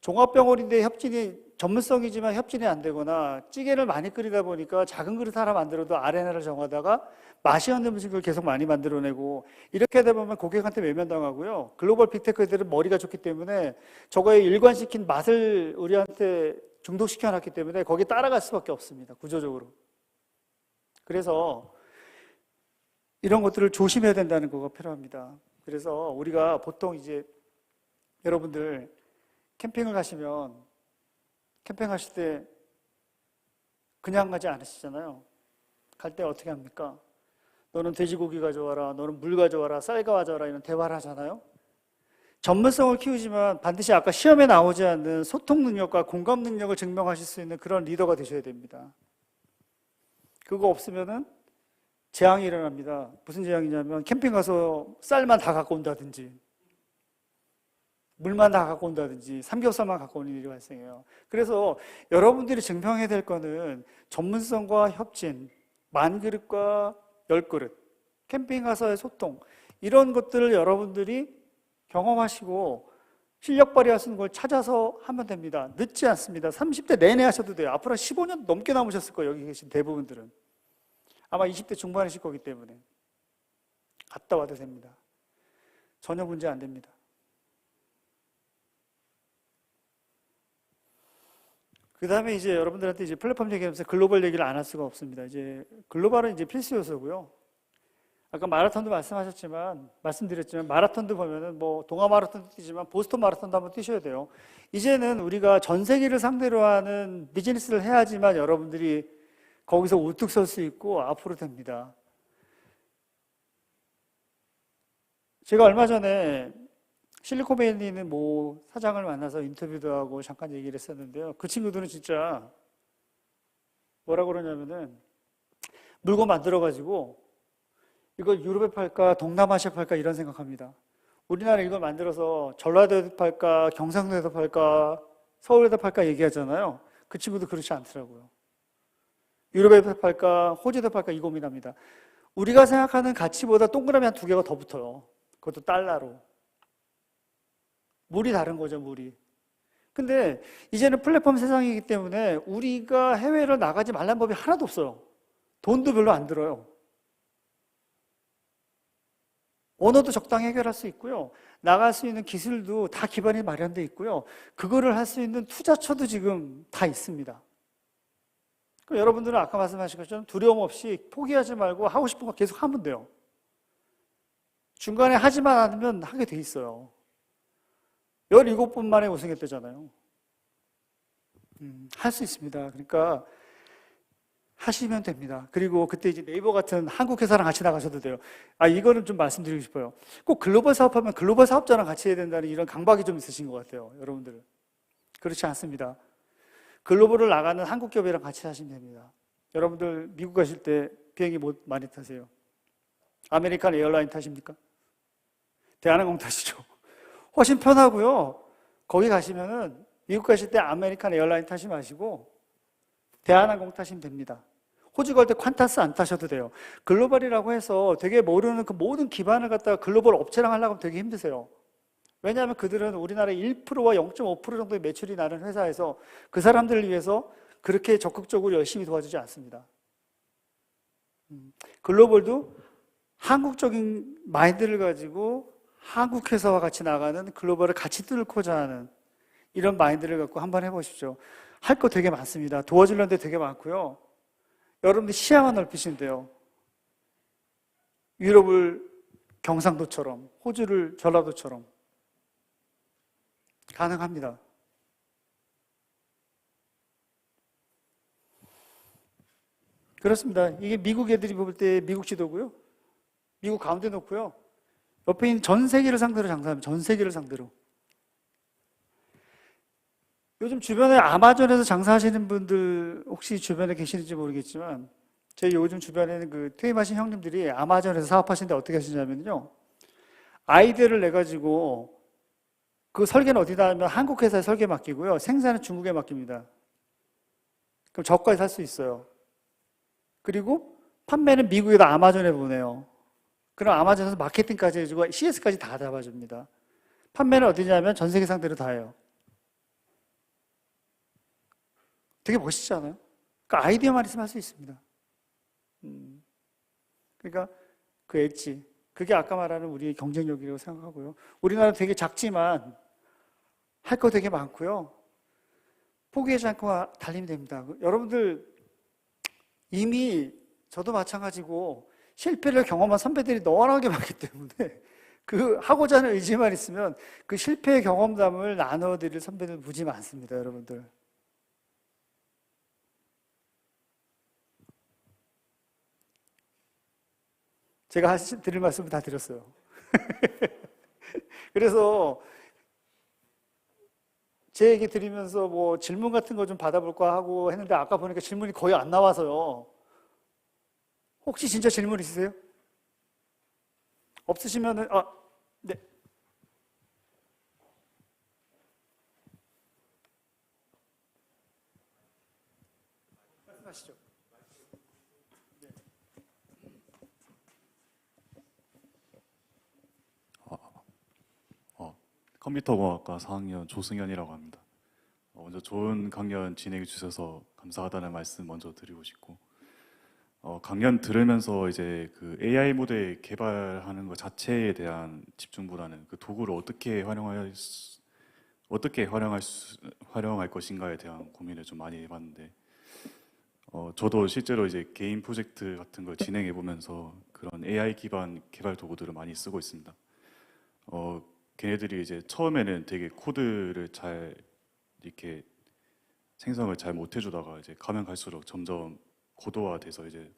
종합병원인데 협진이 전문성이지만 협진이 안 되거나 찌개를 많이 끓이다 보니까 작은 그릇 하나 만들어도 아레나를 정하다가 맛이 없는 음식을 계속 많이 만들어내고 이렇게 하다 보면 고객한테 외면당하고요. 글로벌 빅테크들은 머리가 좋기 때문에 저거에 일관시킨 맛을 우리한테 중독시켜놨기 때문에 거기에 따라갈 수밖에 없습니다. 구조적으로. 그래서 이런 것들을 조심해야 된다는 거가 필요합니다. 그래서 우리가 보통 이제 여러분들 캠핑을 가시면 캠핑하실 때 그냥 가지 않으시잖아요. 갈 때 어떻게 합니까? 너는 돼지고기 가져와라, 너는 물 가져와라, 쌀 가져와라 이런 대화를 하잖아요. 전문성을 키우지만 반드시 아까 시험에 나오지 않는 소통 능력과 공감 능력을 증명하실 수 있는 그런 리더가 되셔야 됩니다. 그거 없으면은 재앙이 일어납니다. 무슨 재앙이냐면 캠핑 가서 쌀만 다 갖고 온다든지 물만 다 갖고 온다든지 삼겹살만 갖고 오는 일이 발생해요. 그래서 여러분들이 증명해야 될 거는 전문성과 협진, 10,000그릇과 10그릇, 캠핑 가서의 소통 이런 것들을 여러분들이 경험하시고 실력 발휘할 수 있는 걸 찾아서 하면 됩니다. 늦지 않습니다. 30대 내내 하셔도 돼요. 앞으로 15년 넘게 남으셨을 거예요. 여기 계신 대부분들은. 아마 20대 중반이실 거기 때문에 갔다 와도 됩니다. 전혀 문제 안 됩니다. 그 다음에 이제 여러분들한테 이제 플랫폼 얘기하면서 글로벌 얘기를 안 할 수가 없습니다. 이제 글로벌은 이제 필수 요소고요. 아까 마라톤도 말씀드렸지만 마라톤도 보면은 뭐 동아 마라톤도 뛰지만 보스턴 마라톤도 한번 뛰셔야 돼요. 이제는 우리가 전 세계를 상대로 하는 비즈니스를 해야지만 여러분들이 거기서 우뚝 설 수 있고 앞으로 됩니다. 제가 얼마 전에 실리콘밸리에 있는 모 사장을 만나서 인터뷰도 하고 잠깐 얘기를 했었는데요. 그 친구들은 진짜 뭐라 그러냐면은 물건 만들어가지고 이걸 유럽에 팔까 동남아시아 팔까 이런 생각합니다. 우리나라 이걸 만들어서 전라도에도 팔까 경상도에도 팔까 서울에도 팔까 얘기하잖아요. 그 친구도 그렇지 않더라고요. 유럽에도 팔까 호주에도 팔까 이 고민합니다. 우리가 생각하는 가치보다 동그라미 한 2개가 더 붙어요. 그것도 달러로. 물이 다른 거죠, 물이. 근데 이제는 플랫폼 세상이기 때문에 우리가 해외를 나가지 말라는 법이 하나도 없어요. 돈도 별로 안 들어요. 언어도 적당히 해결할 수 있고요. 나갈 수 있는 기술도 다 기반이 마련되어 있고요. 그거를 할 수 있는 투자처도 지금 다 있습니다. 그럼 여러분들은 아까 말씀하신 것처럼 두려움 없이 포기하지 말고 하고 싶은 거 계속 하면 돼요. 중간에 하지만 않으면 하게 돼 있어요. 17번 만에 우승했대잖아요. 할 수 있습니다. 그러니까 하시면 됩니다. 그리고 그때 이제 네이버 같은 한국 회사랑 같이 나가셔도 돼요. 이거는 좀 말씀드리고 싶어요. 꼭 글로벌 사업하면 글로벌 사업자랑 같이 해야 된다는 이런 강박이 좀 있으신 것 같아요. 여러분들은. 그렇지 않습니다. 글로벌을 나가는 한국 기업이랑 같이 하시면 됩니다. 여러분들 미국 가실 때 비행기 뭐 많이 타세요? 아메리칸 에어라인 타십니까? 대한항공 타시죠? 훨씬 편하고요. 거기 가시면은 미국 가실 때 아메리칸 에어라인 타시 마시고 대한항공 타시면 됩니다. 호주 갈 때 퀀타스 안 타셔도 돼요. 글로벌이라고 해서 되게 모르는 그 모든 기반을 갖다가 글로벌 업체랑 하려고 하면 되게 힘드세요. 왜냐하면 그들은 우리나라의 1%와 0.5% 정도의 매출이 나는 회사에서 그 사람들을 위해서 그렇게 적극적으로 열심히 도와주지 않습니다. 글로벌도 한국적인 마인드를 가지고 한국 회사와 같이 나가는 글로벌을 같이 뚫고자 하는 이런 마인드를 갖고 한번 해보십시오. 할 거 되게 많습니다. 도와주려는 데 되게 많고요. 여러분들 시야만 넓히시면 돼요. 유럽을 경상도처럼, 호주를 전라도처럼 가능합니다. 그렇습니다. 이게 미국 애들이 볼 때 미국 지도고요. 미국 가운데 놓고요. 옆에 있는 전 세계를 상대로 장사합니다. 전 세계를 상대로. 요즘 주변에 아마존에서 장사하시는 분들 혹시 주변에 계시는지 모르겠지만 제 요즘 주변에는 그 퇴임하신 형님들이 아마존에서 사업하시는데 어떻게 하시냐면요. 아이디어를 내가지고 그 설계는 어디다 하면 한국 회사에 설계 맡기고요. 생산은 중국에 맡깁니다. 그럼 저가에 살 수 있어요. 그리고 판매는 미국에다 아마존에 보내요. 그럼 아마존에서 마케팅까지 해주고 CS까지 다 잡아줍니다. 판매는 어디냐면 전 세계 상대로 다 해요. 되게 멋있지 않아요? 그러니까 아이디어만 있으면 할 수 있습니다. 그러니까 그 엣지, 그게 아까 말하는 우리의 경쟁력이라고 생각하고요. 우리나라 되게 작지만 할 거 되게 많고요. 포기하지 않고 달리면 됩니다. 여러분들 이미 저도 마찬가지고 실패를 경험한 선배들이 너무나게 많기 때문에 그 하고자 하는 의지만 있으면 그 실패의 경험담을 나눠드릴 선배들 무지 많습니다, 여러분들. 제가 드릴 말씀을 다 드렸어요. 그래서 제 얘기 드리면서 뭐 질문 같은 거 좀 받아볼까 하고 했는데 아까 보니까 질문이 거의 안 나와서요. 혹시 진짜 질문 있으세요? 없으시면은, 네. 말씀하시죠. 네. 컴퓨터공학과 4학년 조승현이라고 합니다. 먼저 좋은 강연 진행해 주셔서 감사하다는 말씀 먼저 드리고 싶고, 강연 들으면서 이제 그 AI 모델 개발하는 것 자체에 대한 집중보다는 그 도구를 어떻게 활용할 것인가에 대한 고민을 좀 많이 해봤는데, 저도 실제로 이제 개인 프로젝트 같은 걸 진행해 보면서 그런 AI 기반 개발 도구들을 많이 쓰고 있습니다. 걔네들이 이제 처음에는 되게 코드를 잘 이렇게 생성을 잘 못 해주다가 이제 가면 갈수록 점점 고도화돼서 이제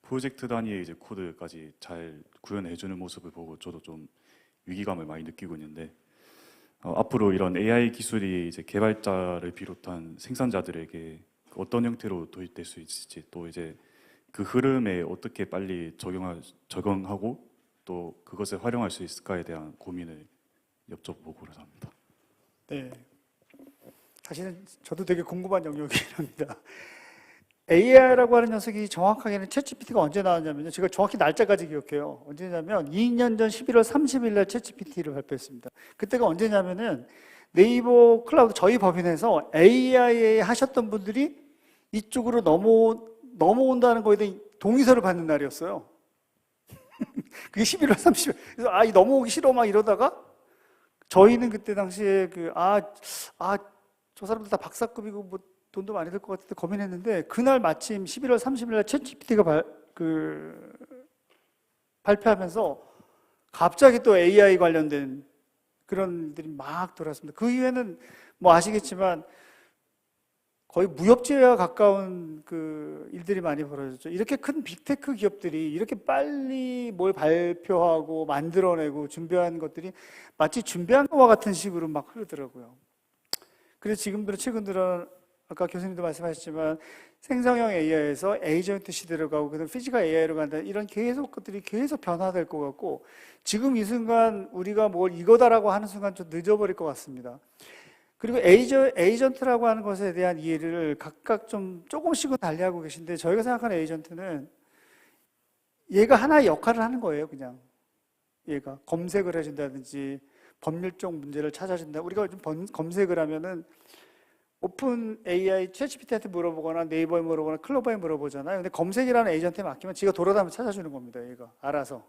프로젝트 단위의 이제 코드까지 잘 구현해주는 모습을 보고 저도 좀 위기감을 많이 느끼고 있는데, 앞으로 이런 AI 기술이 이제 개발자를 비롯한 생산자들에게 어떤 형태로 도입될 수 있을지, 또 이제 그 흐름에 어떻게 빨리 적용하고 또 그것을 활용할 수 있을까에 대한 고민을 여쭤보고 합니다. 네. 사실은 저도 되게 궁금한 영역이긴 합니다. AI라고 하는 녀석이 정확하게는 챗GPT가 언제 나왔냐면요. 제가 정확히 날짜까지 기억해요. 언제냐면 2년 전 11월 30일 날 챗GPT를 발표했습니다. 그때가 언제냐면은 네이버 클라우드 저희 법인에서 AI 하셨던 분들이 이쪽으로 넘어온다는 거에 대한 동의서를 받는 날이었어요. 그게 11월 30일. 그래서 이 넘어오기 싫어 막 이러다가 저희는 그때 당시에 저 사람들 다 박사급이고 뭐 돈도 많이 들 것 같은데 고민했는데 그날 마침 11월 30일 날 챗GPT가 발표하면서 갑자기 또 AI 관련된 그런 일들이 막 돌았습니다. 그 이후에는 뭐 아시겠지만 거의 무협지와 가까운 그 일들이 많이 벌어졌죠. 이렇게 큰 빅테크 기업들이 이렇게 빨리 뭘 발표하고 만들어내고 준비한 것들이 마치 준비한 것과 같은 식으로 막 흐르더라고요. 그래서 최근 들어 아까 교수님도 말씀하셨지만 생성형 AI에서 에이전트 시대로 가고 그다음 피지컬 AI로 간다, 이런 것들이 계속 변화될 것 같고, 지금 이 순간 우리가 뭘 이거다라고 하는 순간 좀 늦어버릴 것 같습니다. 그리고 에이전트라고 하는 것에 대한 이해를 각각 좀 조금씩은 달리하고 계신데, 저희가 생각하는 에이전트는 얘가 하나의 역할을 하는 거예요. 그냥 얘가 검색을 해준다든지 법률적 문제를 찾아준다. 우리가 좀 검색을 하면은 오픈 AI 챗GPT한테 물어보거나 네이버에 물어보거나 클로버에 물어보잖아요. 근데 검색이라는 에이전트에 맡기면 지가 돌아다니면서 찾아주는 겁니다. 얘가 알아서.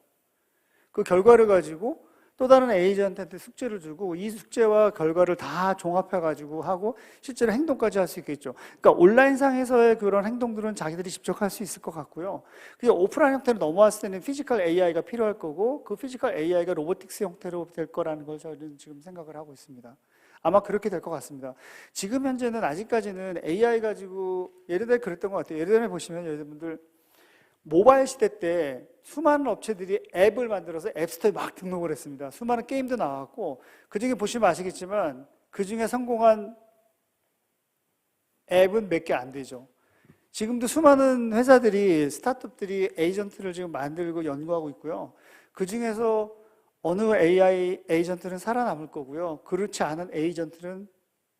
그 결과를 가지고 또 다른 에이전트한테 숙제를 주고 이 숙제와 결과를 다 종합해가지고 하고 실제로 행동까지 할 수 있겠죠. 그러니까 온라인상에서의 그런 행동들은 자기들이 직접 할 수 있을 것 같고요. 그게 오프라인 형태로 넘어왔을 때는 피지컬 AI가 필요할 거고 그 피지컬 AI가 로보틱스 형태로 될 거라는 걸 저는 지금 생각을 하고 있습니다. 아마 그렇게 될 것 같습니다. 지금 현재는 아직까지는 AI 가지고 예를 들어 그랬던 것 같아요. 예를 들어 보시면 여러분들 모바일 시대 때 수많은 업체들이 앱을 만들어서 앱스토어에 막 등록을 했습니다. 수많은 게임도 나왔고 그중에 보시면 아시겠지만 그중에 성공한 앱은 몇 개 안 되죠. 지금도 수많은 회사들이 스타트업들이 에이전트를 지금 만들고 연구하고 있고요. 그중에서 어느 AI 에이전트는 살아남을 거고요. 그렇지 않은 에이전트는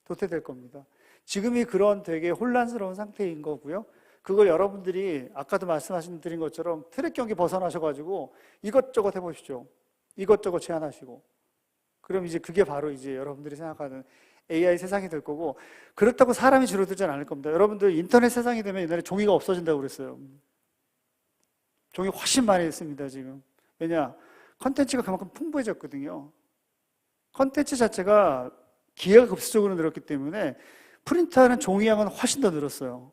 도태될 겁니다. 지금이 그런 되게 혼란스러운 상태인 거고요. 그걸 여러분들이 아까도 말씀하신 드린 것처럼 트랙 경기 벗어나셔가지고 이것저것 해보시죠. 이것저것 제안하시고. 그럼 이제 그게 바로 이제 여러분들이 생각하는 AI 세상이 될 거고, 그렇다고 사람이 줄어들지는 않을 겁니다. 여러분들 인터넷 세상이 되면 옛날에 종이가 없어진다고 그랬어요. 종이 훨씬 많이 있습니다, 지금. 왜냐? 컨텐츠가 그만큼 풍부해졌거든요. 컨텐츠 자체가 기회가 급수적으로 늘었기 때문에 프린트하는 종이양은 훨씬 더 늘었어요.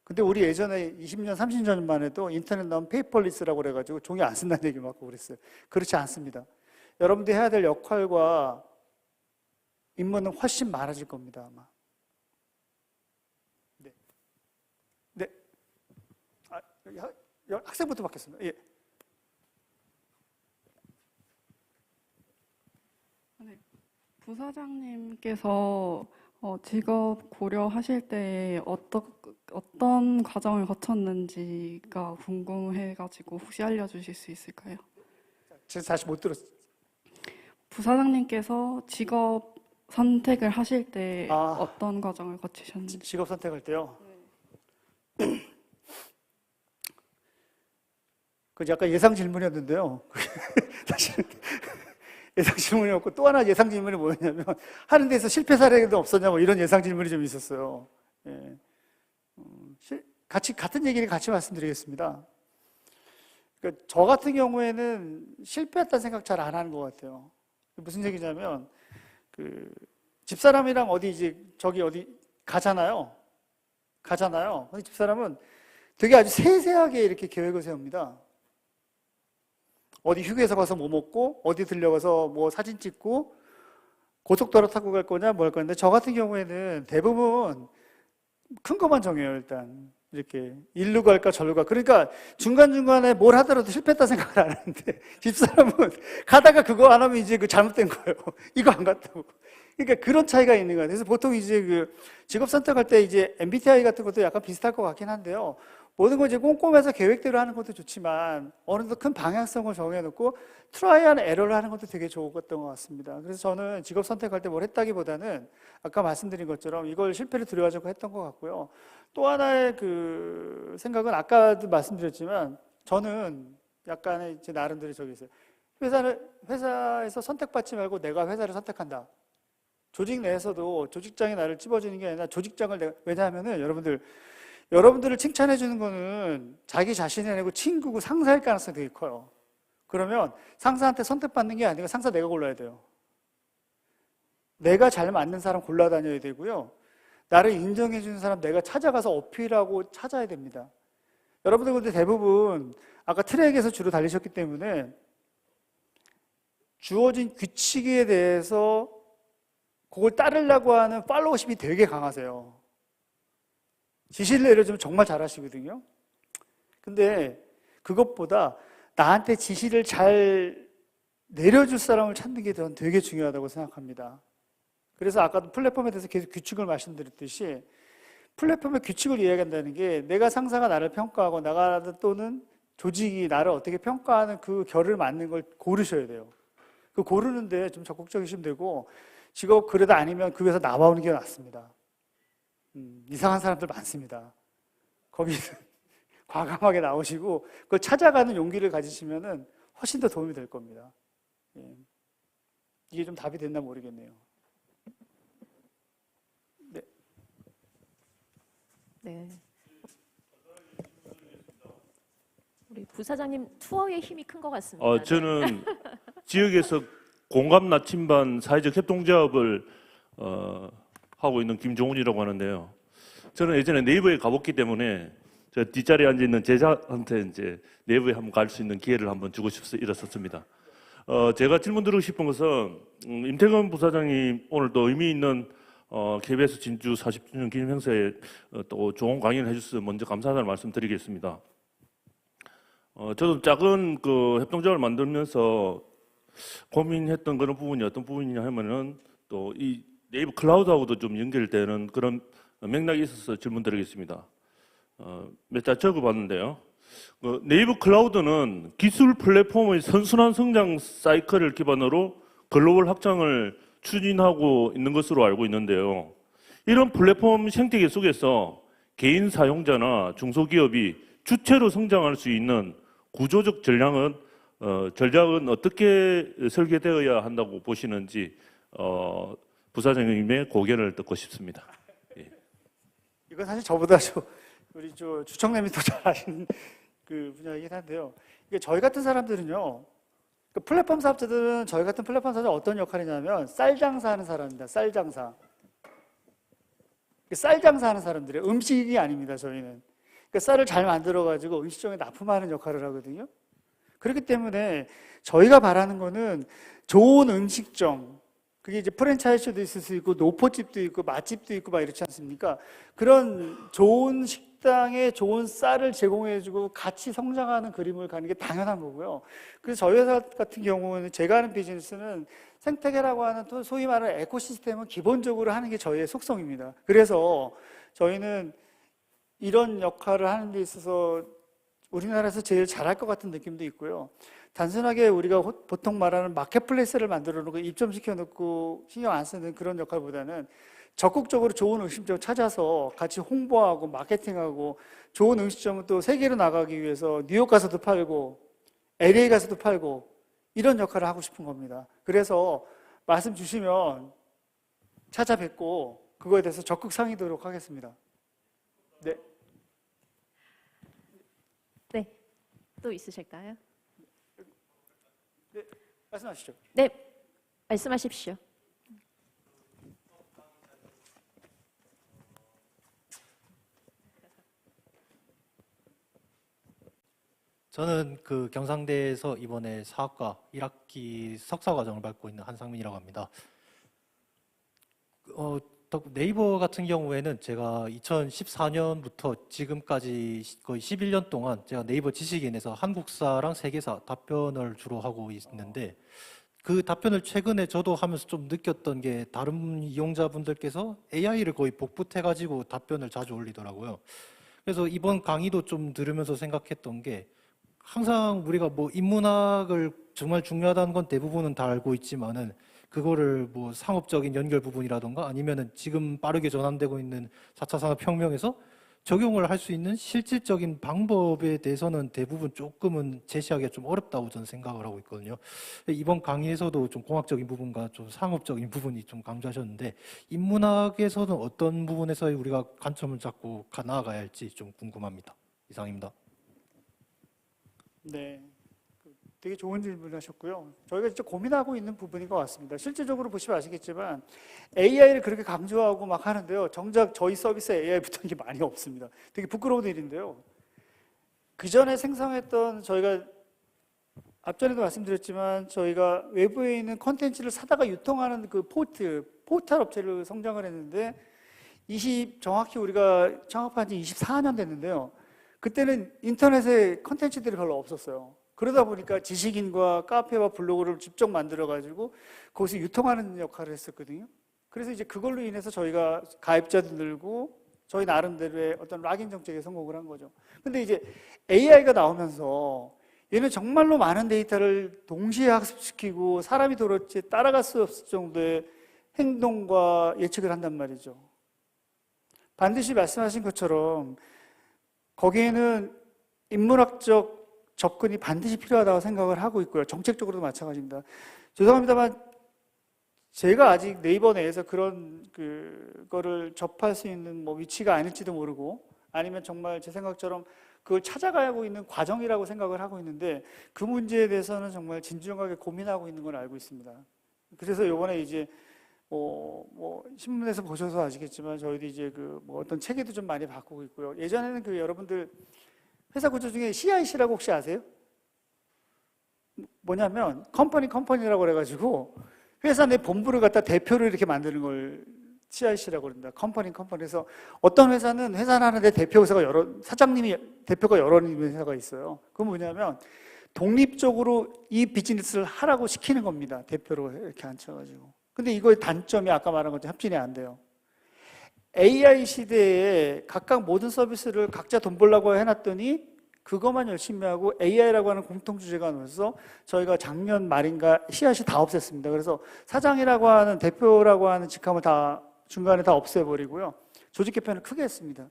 근데 우리 예전에 20년, 30년만 해도 인터넷 나오면 페이퍼리스라고 그래가지고 종이 안 쓴다는 얘기 맞고 그랬어요. 그렇지 않습니다. 여러분들이 해야 될 역할과 임무는 훨씬 많아질 겁니다, 아마. 네. 네. 여기 학생부터 받겠습니다. 예. 네, 부사장님께서 직업 고려하실 때 어떤 과정을 거쳤는지가 궁금해가지고 혹시 알려주실 수 있을까요? 제가 다시 못 들었어요. 부사장님께서 직업 선택을 하실 때 아. 어떤 과정을 거치셨는지. 직업 선택할 때요? 그 약간 예상 질문이었는데요. 사실 예상 질문이었고 또 하나 예상 질문이 뭐였냐면 하는 데서 실패 사례도 없었냐 뭐 이런 예상 질문이 좀 있었어요. 예. 같은 얘기를 같이 말씀드리겠습니다. 그러니까 저 같은 경우에는 실패했다는 생각 잘 안 하는 것 같아요. 무슨 얘기냐면 그 집사람이랑 어디 가잖아요. 근데 집사람은 되게 아주 세세하게 이렇게 계획을 세웁니다. 어디 휴게소 가서 뭐 먹고 어디 들려가서 뭐 사진 찍고 고속도로 타고 갈 거냐 뭐 할 건데 저 같은 경우에는 대부분 큰 것만 정해요. 일단 이렇게 일로 갈까 절로 갈까. 그러니까 중간중간에 뭘 하더라도 실패했다 생각을 안 하는데 집사람은 가다가 그거 안 하면 이제 그 잘못된 거예요. 이거 안 갔다고. 그러니까 그런 차이가 있는 거예요. 그래서 보통 이제 그 직업 선택할 때 이제 MBTI 같은 것도 약간 비슷할 것 같긴 한데요. 모든 걸 이제 꼼꼼해서 계획대로 하는 것도 좋지만 어느 정도 큰 방향성을 정해놓고 트라이 앤 에러를 하는 것도 되게 좋았던 것 같습니다. 그래서 저는 직업 선택할 때 뭘 했다기보다는 아까 말씀드린 것처럼 이걸 실패를 두려워하고 했던 것 같고요. 또 하나의 그 생각은 아까도 말씀드렸지만 저는 약간의 제 나름대로 저기 있어요. 회사에서 선택받지 말고 내가 회사를 선택한다. 조직 내에서도 조직장이 나를 찝어주는 게 아니라 조직장을 왜냐하면은 여러분들을 칭찬해 주는 거는 자기 자신이 아니고 친구고 상사일 가능성이 되게 커요. 그러면 상사한테 선택받는 게 아니고 상사 내가 골라야 돼요. 내가 잘 맞는 사람 골라 다녀야 되고요. 나를 인정해 주는 사람 내가 찾아가서 어필하고 찾아야 됩니다. 여러분들 근데 대부분 아까 트랙에서 주로 달리셨기 때문에 주어진 규칙에 대해서 그걸 따르려고 하는 팔로워십이 되게 강하세요. 지시를 내려주면 정말 잘하시거든요. 근데 그것보다 나한테 지시를 잘 내려줄 사람을 찾는 게 저는 되게 중요하다고 생각합니다. 그래서 아까도 플랫폼에 대해서 계속 규칙을 말씀드렸듯이 플랫폼의 규칙을 이야기한다는 게 내가 상사가 나를 평가하고 또는 조직이 나를 어떻게 평가하는 그 결을 맞는 걸 고르셔야 돼요. 그 고르는데 좀 적극적이시면 되고 직업 그래도 아니면 그 회사 나와오는 게 낫습니다. 이상한 사람들 많습니다. 거기서 과감하게 나오시고 그걸 찾아가는 용기를 가지시면은 훨씬 더 도움이 될 겁니다. 예. 이게 좀 답이 됐나 모르겠네요. 네. 네. 우리 부사장님 투어의 힘이 큰 것 같습니다. 네. 저는 지역에서 공감 나침반 사회적 협동조합을 하고 있는 김종훈이라고 하는데요. 저는 예전에 네이버에 가봤기 때문에 저 뒷자리에 앉아 있는 제자한테 이제 네이버에 한번 갈 수 있는 기회를 한번 주고 싶어서 일었었습니다. 제가 질문 드리고 싶은 것은 임태근 부사장님 오늘 또 의미 있는 KBS 진주 40주년 기념 행사에 또 좋은 강연을 해주셔서 먼저 감사하다는 말씀드리겠습니다. 저도 작은 그 협동조합을 만들면서 고민했던 그런 부분이 어떤 부분이냐 하면은 또 이 네이버 클라우드하고도 좀 연결되는 그런 맥락이 있어서 질문드리겠습니다. 몇 자 적어봤는데요. 네이버 클라우드는 기술 플랫폼의 선순환 성장 사이클을 기반으로 글로벌 확장을 추진하고 있는 것으로 알고 있는데요. 이런 플랫폼 생태계 속에서 개인 사용자나 중소기업이 주체로 성장할 수 있는 구조적 전략은 어떻게 설계되어야 한다고 보시는지 부사장님의 고견을 듣고 싶습니다. 예. 이건 사실 저보다 우리 주청님이 더 잘 아시는 그 분야이긴 한데요. 이게 저희 같은 사람들은요, 그 플랫폼 사업자들은 저희 같은 플랫폼 사업자 어떤 역할이냐면 쌀 장사하는 사람입니다. 쌀 장사. 쌀 장사하는 사람들이에요. 음식이 아닙니다. 저희는. 그러니까 쌀을 잘 만들어가지고 음식점에 납품하는 역할을 하거든요. 그렇기 때문에 저희가 바라는 거는 좋은 음식점, 그게 이제 프랜차이즈도 있을 수 있고 노포집도 있고 맛집도 있고 막 이렇지 않습니까? 그런 좋은 식당에 좋은 쌀을 제공해주고 같이 성장하는 그림을 가는 게 당연한 거고요. 그래서 저희 회사 같은 경우는 제가 하는 비즈니스는 생태계라고 하는 또 소위 말하는 에코시스템을 기본적으로 하는 게 저희의 속성입니다. 그래서 저희는 이런 역할을 하는 데 있어서 우리나라에서 제일 잘할 것 같은 느낌도 있고요. 단순하게 우리가 보통 말하는 마켓플레이스를 만들어 놓고 입점시켜 놓고 신경 안 쓰는 그런 역할보다는 적극적으로 좋은 음식점을 찾아서 같이 홍보하고 마케팅하고 좋은 음식점은 또 세계로 나가기 위해서 뉴욕 가서도 팔고 LA 가서도 팔고 이런 역할을 하고 싶은 겁니다. 그래서 말씀 주시면 찾아뵙고 그거에 대해서 적극 상의하도록 하겠습니다. 네. 네. 또 있으실까요? 네, 말씀하시죠. 네. 말씀하십시오. 저는 그 경상대에서 이번에 사학과 1학기 석사 과정을 밟고 있는 한상민이라고 합니다. 네이버 같은 경우에는 제가 2014년부터 지금까지 거의 11년 동안 제가 네이버 지식인에서 한국사랑 세계사 답변을 주로 하고 있는데 그 답변을 최근에 저도 하면서 좀 느꼈던 게 다른 이용자분들께서 AI를 거의 복붙해가지고 답변을 자주 올리더라고요. 그래서 이번 강의도 좀 들으면서 생각했던 게 항상 우리가 뭐 인문학을 정말 중요하다는 건 대부분은 다 알고 있지만은 그거를 뭐 상업적인 연결 부분이라던가 아니면은 지금 빠르게 전환되고 있는 4차 산업혁명에서 적용을 할 수 있는 실질적인 방법에 대해서는 대부분 조금은 제시하기가 좀 어렵다고 저는 생각을 하고 있거든요. 이번 강의에서도 좀 공학적인 부분과 좀 상업적인 부분이 좀 강조하셨는데 인문학에서는 어떤 부분에서 우리가 관점을 잡고 나아가야 할지 좀 궁금합니다. 이상입니다. 네, 되게 좋은 질문을 하셨고요. 저희가 진짜 고민하고 있는 부분인 것 같습니다. 실질적으로 보시면 아시겠지만 AI를 그렇게 강조하고 막 하는데요. 정작 저희 서비스에 AI 붙은 게 많이 없습니다. 되게 부끄러운 일인데요. 그 전에 생성했던 저희가 앞전에도 말씀드렸지만 저희가 외부에 있는 컨텐츠를 사다가 유통하는 그 포털 업체를 성장을 했는데 정확히 우리가 창업한 지 24년 됐는데요. 그때는 인터넷에 컨텐츠들이 별로 없었어요. 그러다 보니까 지식인과 카페와 블로그를 직접 만들어가지고 거기서 유통하는 역할을 했었거든요. 그래서 이제 그걸로 인해서 저희가 가입자도 늘고 저희 나름대로의 어떤 락인 정책에 성공을 한 거죠. 근데 이제 AI가 나오면서 얘는 정말로 많은 데이터를 동시에 학습시키고 사람이 도대체 따라갈 수 없을 정도의 행동과 예측을 한단 말이죠. 반드시 말씀하신 것처럼 거기에는 인문학적 접근이 반드시 필요하다고 생각을 하고 있고요. 정책적으로도 마찬가지입니다. 죄송합니다만 제가 아직 네이버 내에서 그런 그거를 접할 수 있는 뭐 위치가 아닐지도 모르고 아니면 정말 제 생각처럼 그걸 찾아가고 있는 과정이라고 생각을 하고 있는데 그 문제에 대해서는 정말 진중하게 고민하고 있는 걸 알고 있습니다. 그래서 이번에 이제 신문에서 보셔서 아시겠지만 저희도 이제 뭐 어떤 체계도 좀 많이 바꾸고 있고요. 예전에는 여러분들 회사 구조 중에 CIC라고 혹시 아세요? 뭐냐면 컴퍼니라고 그래가지고 회사 내 본부를 갖다 대표를 이렇게 만드는 걸 CIC라고 그럽니다. 컴퍼니에서 어떤 회사는 회사 하나인데 대표가 대표가 여러 회사가 있어요. 그건 뭐냐면 독립적으로 이 비즈니스를 하라고 시키는 겁니다. 대표로 이렇게 앉혀가지고. 근데 이거의 단점이 아까 말한 것처럼 협진이 안 돼요. AI 시대에 각각 모든 서비스를 각자 돈 벌라고 해놨더니 그것만 열심히 하고 AI라고 하는 공통 주제가 나와서 저희가 작년 말인가 씨앗이 다 없앴습니다. 그래서 사장이라고 하는 대표라고 하는 직함을 다 중간에 다 없애버리고요. 조직 개편을 크게 했습니다.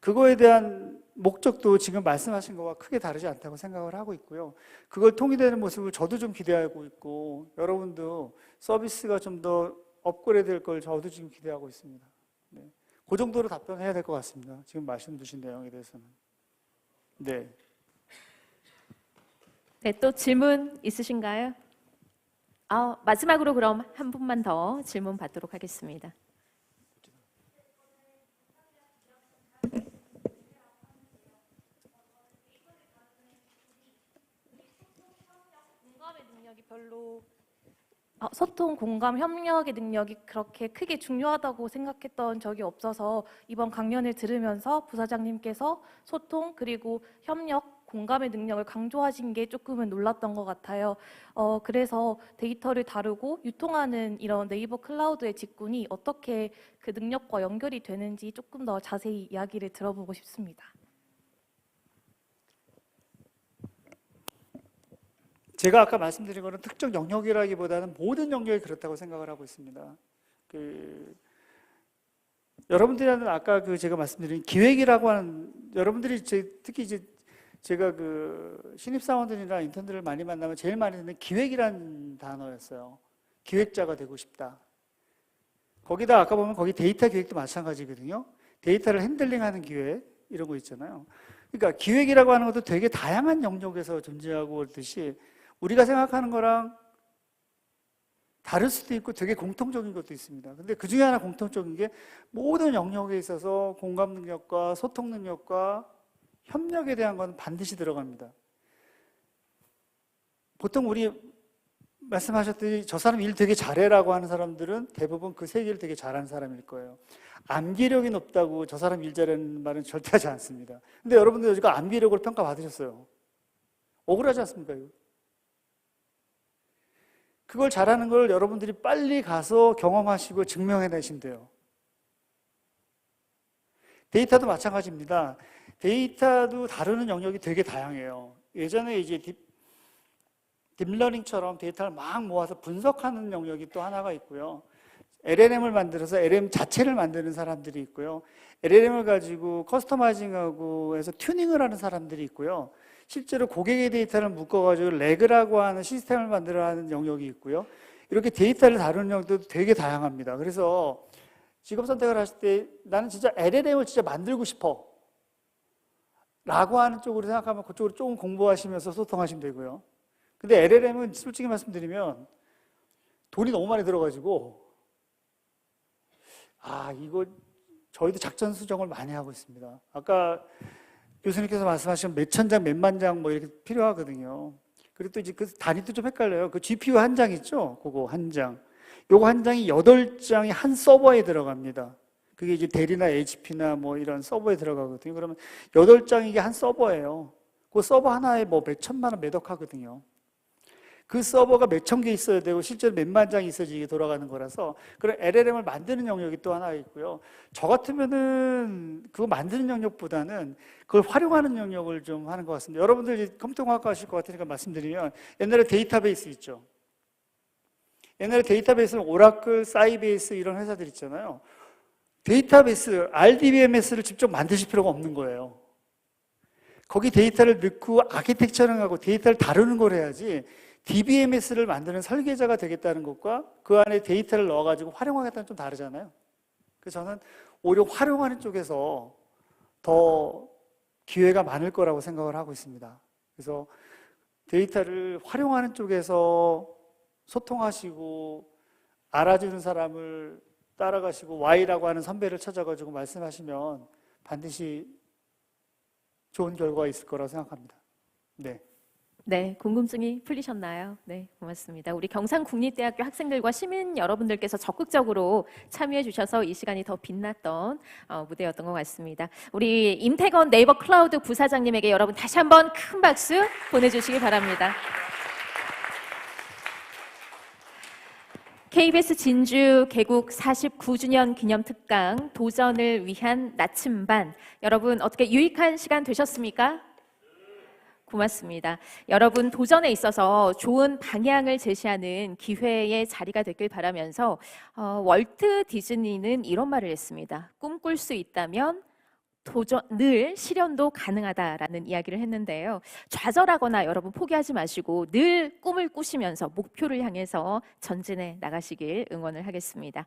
그거에 대한 목적도 지금 말씀하신 것과 크게 다르지 않다고 생각을 하고 있고요. 그걸 통일되는 모습을 저도 좀 기대하고 있고 여러분도 서비스가 좀 더 업그레이드 될 걸 저도 지금 기대하고 있습니다. 네. 그 정도로 답변해야 될 것 같습니다. 지금 말씀 주신 내용에 대해서는. 네. 네, 또 질문 있으신가요? 마지막으로 그럼 한 분만 더 질문 받도록 하겠습니다. 공감의 능력이 별로 소통, 공감, 협력의 능력이 그렇게 크게 중요하다고 생각했던 적이 없어서 이번 강연을 들으면서 부사장님께서 소통 그리고 협력, 공감의 능력을 강조하신 게 조금은 놀랐던 것 같아요. 그래서 데이터를 다루고 유통하는 이런 네이버 클라우드의 직군이 어떻게 그 능력과 연결이 되는지 조금 더 자세히 이야기를 들어보고 싶습니다. 제가 아까 말씀드린 거는 특정 영역이라기보다는 모든 영역이 그렇다고 생각을 하고 있습니다. 여러분들이는 아까 제가 말씀드린 기획이라고 하는 여러분들이 특히 이제 제가 신입사원들이나 인턴들을 많이 만나면 제일 많이 듣는 기획이라는 단어였어요. 기획자가 되고 싶다. 거기다 아까 보면 거기 데이터 기획도 마찬가지거든요. 데이터를 핸들링하는 기획 이런 거 있잖아요. 그러니까 기획이라고 하는 것도 되게 다양한 영역에서 존재하고 그렇듯이 우리가 생각하는 거랑 다를 수도 있고 되게 공통적인 것도 있습니다. 근데 그 중에 하나 공통적인 게 모든 영역에 있어서 공감 능력과 소통 능력과 협력에 대한 건 반드시 들어갑니다. 보통 우리 말씀하셨듯이 저 사람 일 되게 잘해라고 하는 사람들은 대부분 그 세 개를 되게 잘하는 사람일 거예요. 암기력이 높다고 저 사람 일 잘하는 말은 절대 하지 않습니다. 근데 여러분들 여지껏 암기력을 평가받으셨어요. 억울하지 않습니까? 이거? 그걸 잘하는 걸 여러분들이 빨리 가서 경험하시고 증명해내시면 돼요. 데이터도 마찬가지입니다. 데이터도 다루는 영역이 되게 다양해요. 예전에 이제 딥러닝처럼 데이터를 막 모아서 분석하는 영역이 또 하나가 있고요. LLM을 만들어서 LLM 자체를 만드는 사람들이 있고요. LLM을 가지고 커스터마이징하고 해서 튜닝을 하는 사람들이 있고요. 실제로 고객의 데이터를 묶어가지고 레그라고 하는 시스템을 만들어 하는 영역이 있고요. 이렇게 데이터를 다루는 영역도 되게 다양합니다. 그래서 직업 선택을 하실 때 나는 진짜 LLM을 진짜 만들고 싶어 라고 하는 쪽으로 생각하면 그쪽으로 조금 공부하시면서 소통하시면 되고요. 근데 LLM은 솔직히 말씀드리면 돈이 너무 많이 들어가지고 이거 저희도 작전 수정을 많이 하고 있습니다. 아까 교수님께서 말씀하신 몇천 장, 몇만 장 뭐 이렇게 필요하거든요. 그리고 또 이제 그 단위도 좀 헷갈려요. 그 GPU 한 장 있죠? 그거 한 장. 요거 한 장이 8장이 한 서버에 들어갑니다. 그게 이제 델이나 HP나 뭐 이런 서버에 들어가거든요. 그러면 8장이 이게 한 서버예요. 그 서버 하나에 뭐 몇천만 원 매덕 하거든요. 그 서버가 몇천 개 있어야 되고 실제로 몇만 장이 있어야지 이게 돌아가는 거라서 그런 LLM을 만드는 영역이 또 하나 있고요. 저 같으면은 그거 만드는 영역보다는 그걸 활용하는 영역을 좀 하는 것 같습니다. 여러분들 이제 컴퓨터공학과 하실 것 같으니까 말씀드리면 옛날에 데이터베이스 있죠. 옛날에 데이터베이스는 오라클, 사이베이스 이런 회사들 있잖아요. 데이터베이스, RDBMS를 직접 만드실 필요가 없는 거예요. 거기 데이터를 넣고 아키텍처링 하고 데이터를 다루는 걸 해야지 DBMS를 만드는 설계자가 되겠다는 것과 그 안에 데이터를 넣어가지고 활용하겠다는 좀 다르잖아요. 그래서 저는 오히려 활용하는 쪽에서 더 기회가 많을 거라고 생각을 하고 있습니다. 그래서 데이터를 활용하는 쪽에서 소통하시고 알아주는 사람을 따라가시고 Y라고 하는 선배를 찾아가지고 말씀하시면 반드시 좋은 결과가 있을 거라고 생각합니다. 네. 네, 궁금증이 풀리셨나요? 네, 고맙습니다. 우리 경상국립대학교 학생들과 시민 여러분들께서 적극적으로 참여해 주셔서 이 시간이 더 빛났던 무대였던 것 같습니다. 우리 임태건 네이버 클라우드 부사장님에게 여러분 다시 한번 큰 박수 보내주시기 바랍니다. KBS 진주 개국 49주년 기념 특강 도전을 위한 나침반, 여러분 어떻게 유익한 시간 되셨습니까? 고맙습니다. 여러분 도전에 있어서 좋은 방향을 제시하는 기회의 자리가 됐길 바라면서 월트 디즈니는 이런 말을 했습니다. 꿈꿀 수 있다면 늘 실현도 가능하다라는 이야기를 했는데요. 좌절하거나 여러분 포기하지 마시고 늘 꿈을 꾸시면서 목표를 향해서 전진해 나가시길 응원을 하겠습니다.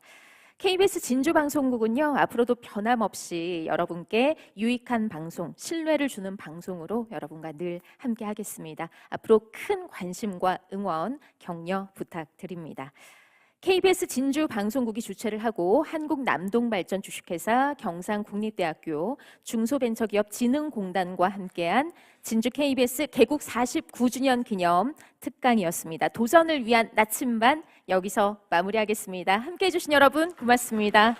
KBS 진주방송국은요, 앞으로도 변함없이 여러분께 유익한 방송, 신뢰를 주는 방송으로 여러분과 늘 함께 하겠습니다. 앞으로 큰 관심과 응원, 격려 부탁드립니다. KBS 진주방송국이 주최를 하고 한국남동발전 주식회사, 경상국립대학교, 중소벤처기업진흥공단과 함께한 진주 KBS 개국 49주년 기념 특강이었습니다. 도전을 위한 나침반 여기서 마무리하겠습니다. 함께해 주신 여러분 고맙습니다.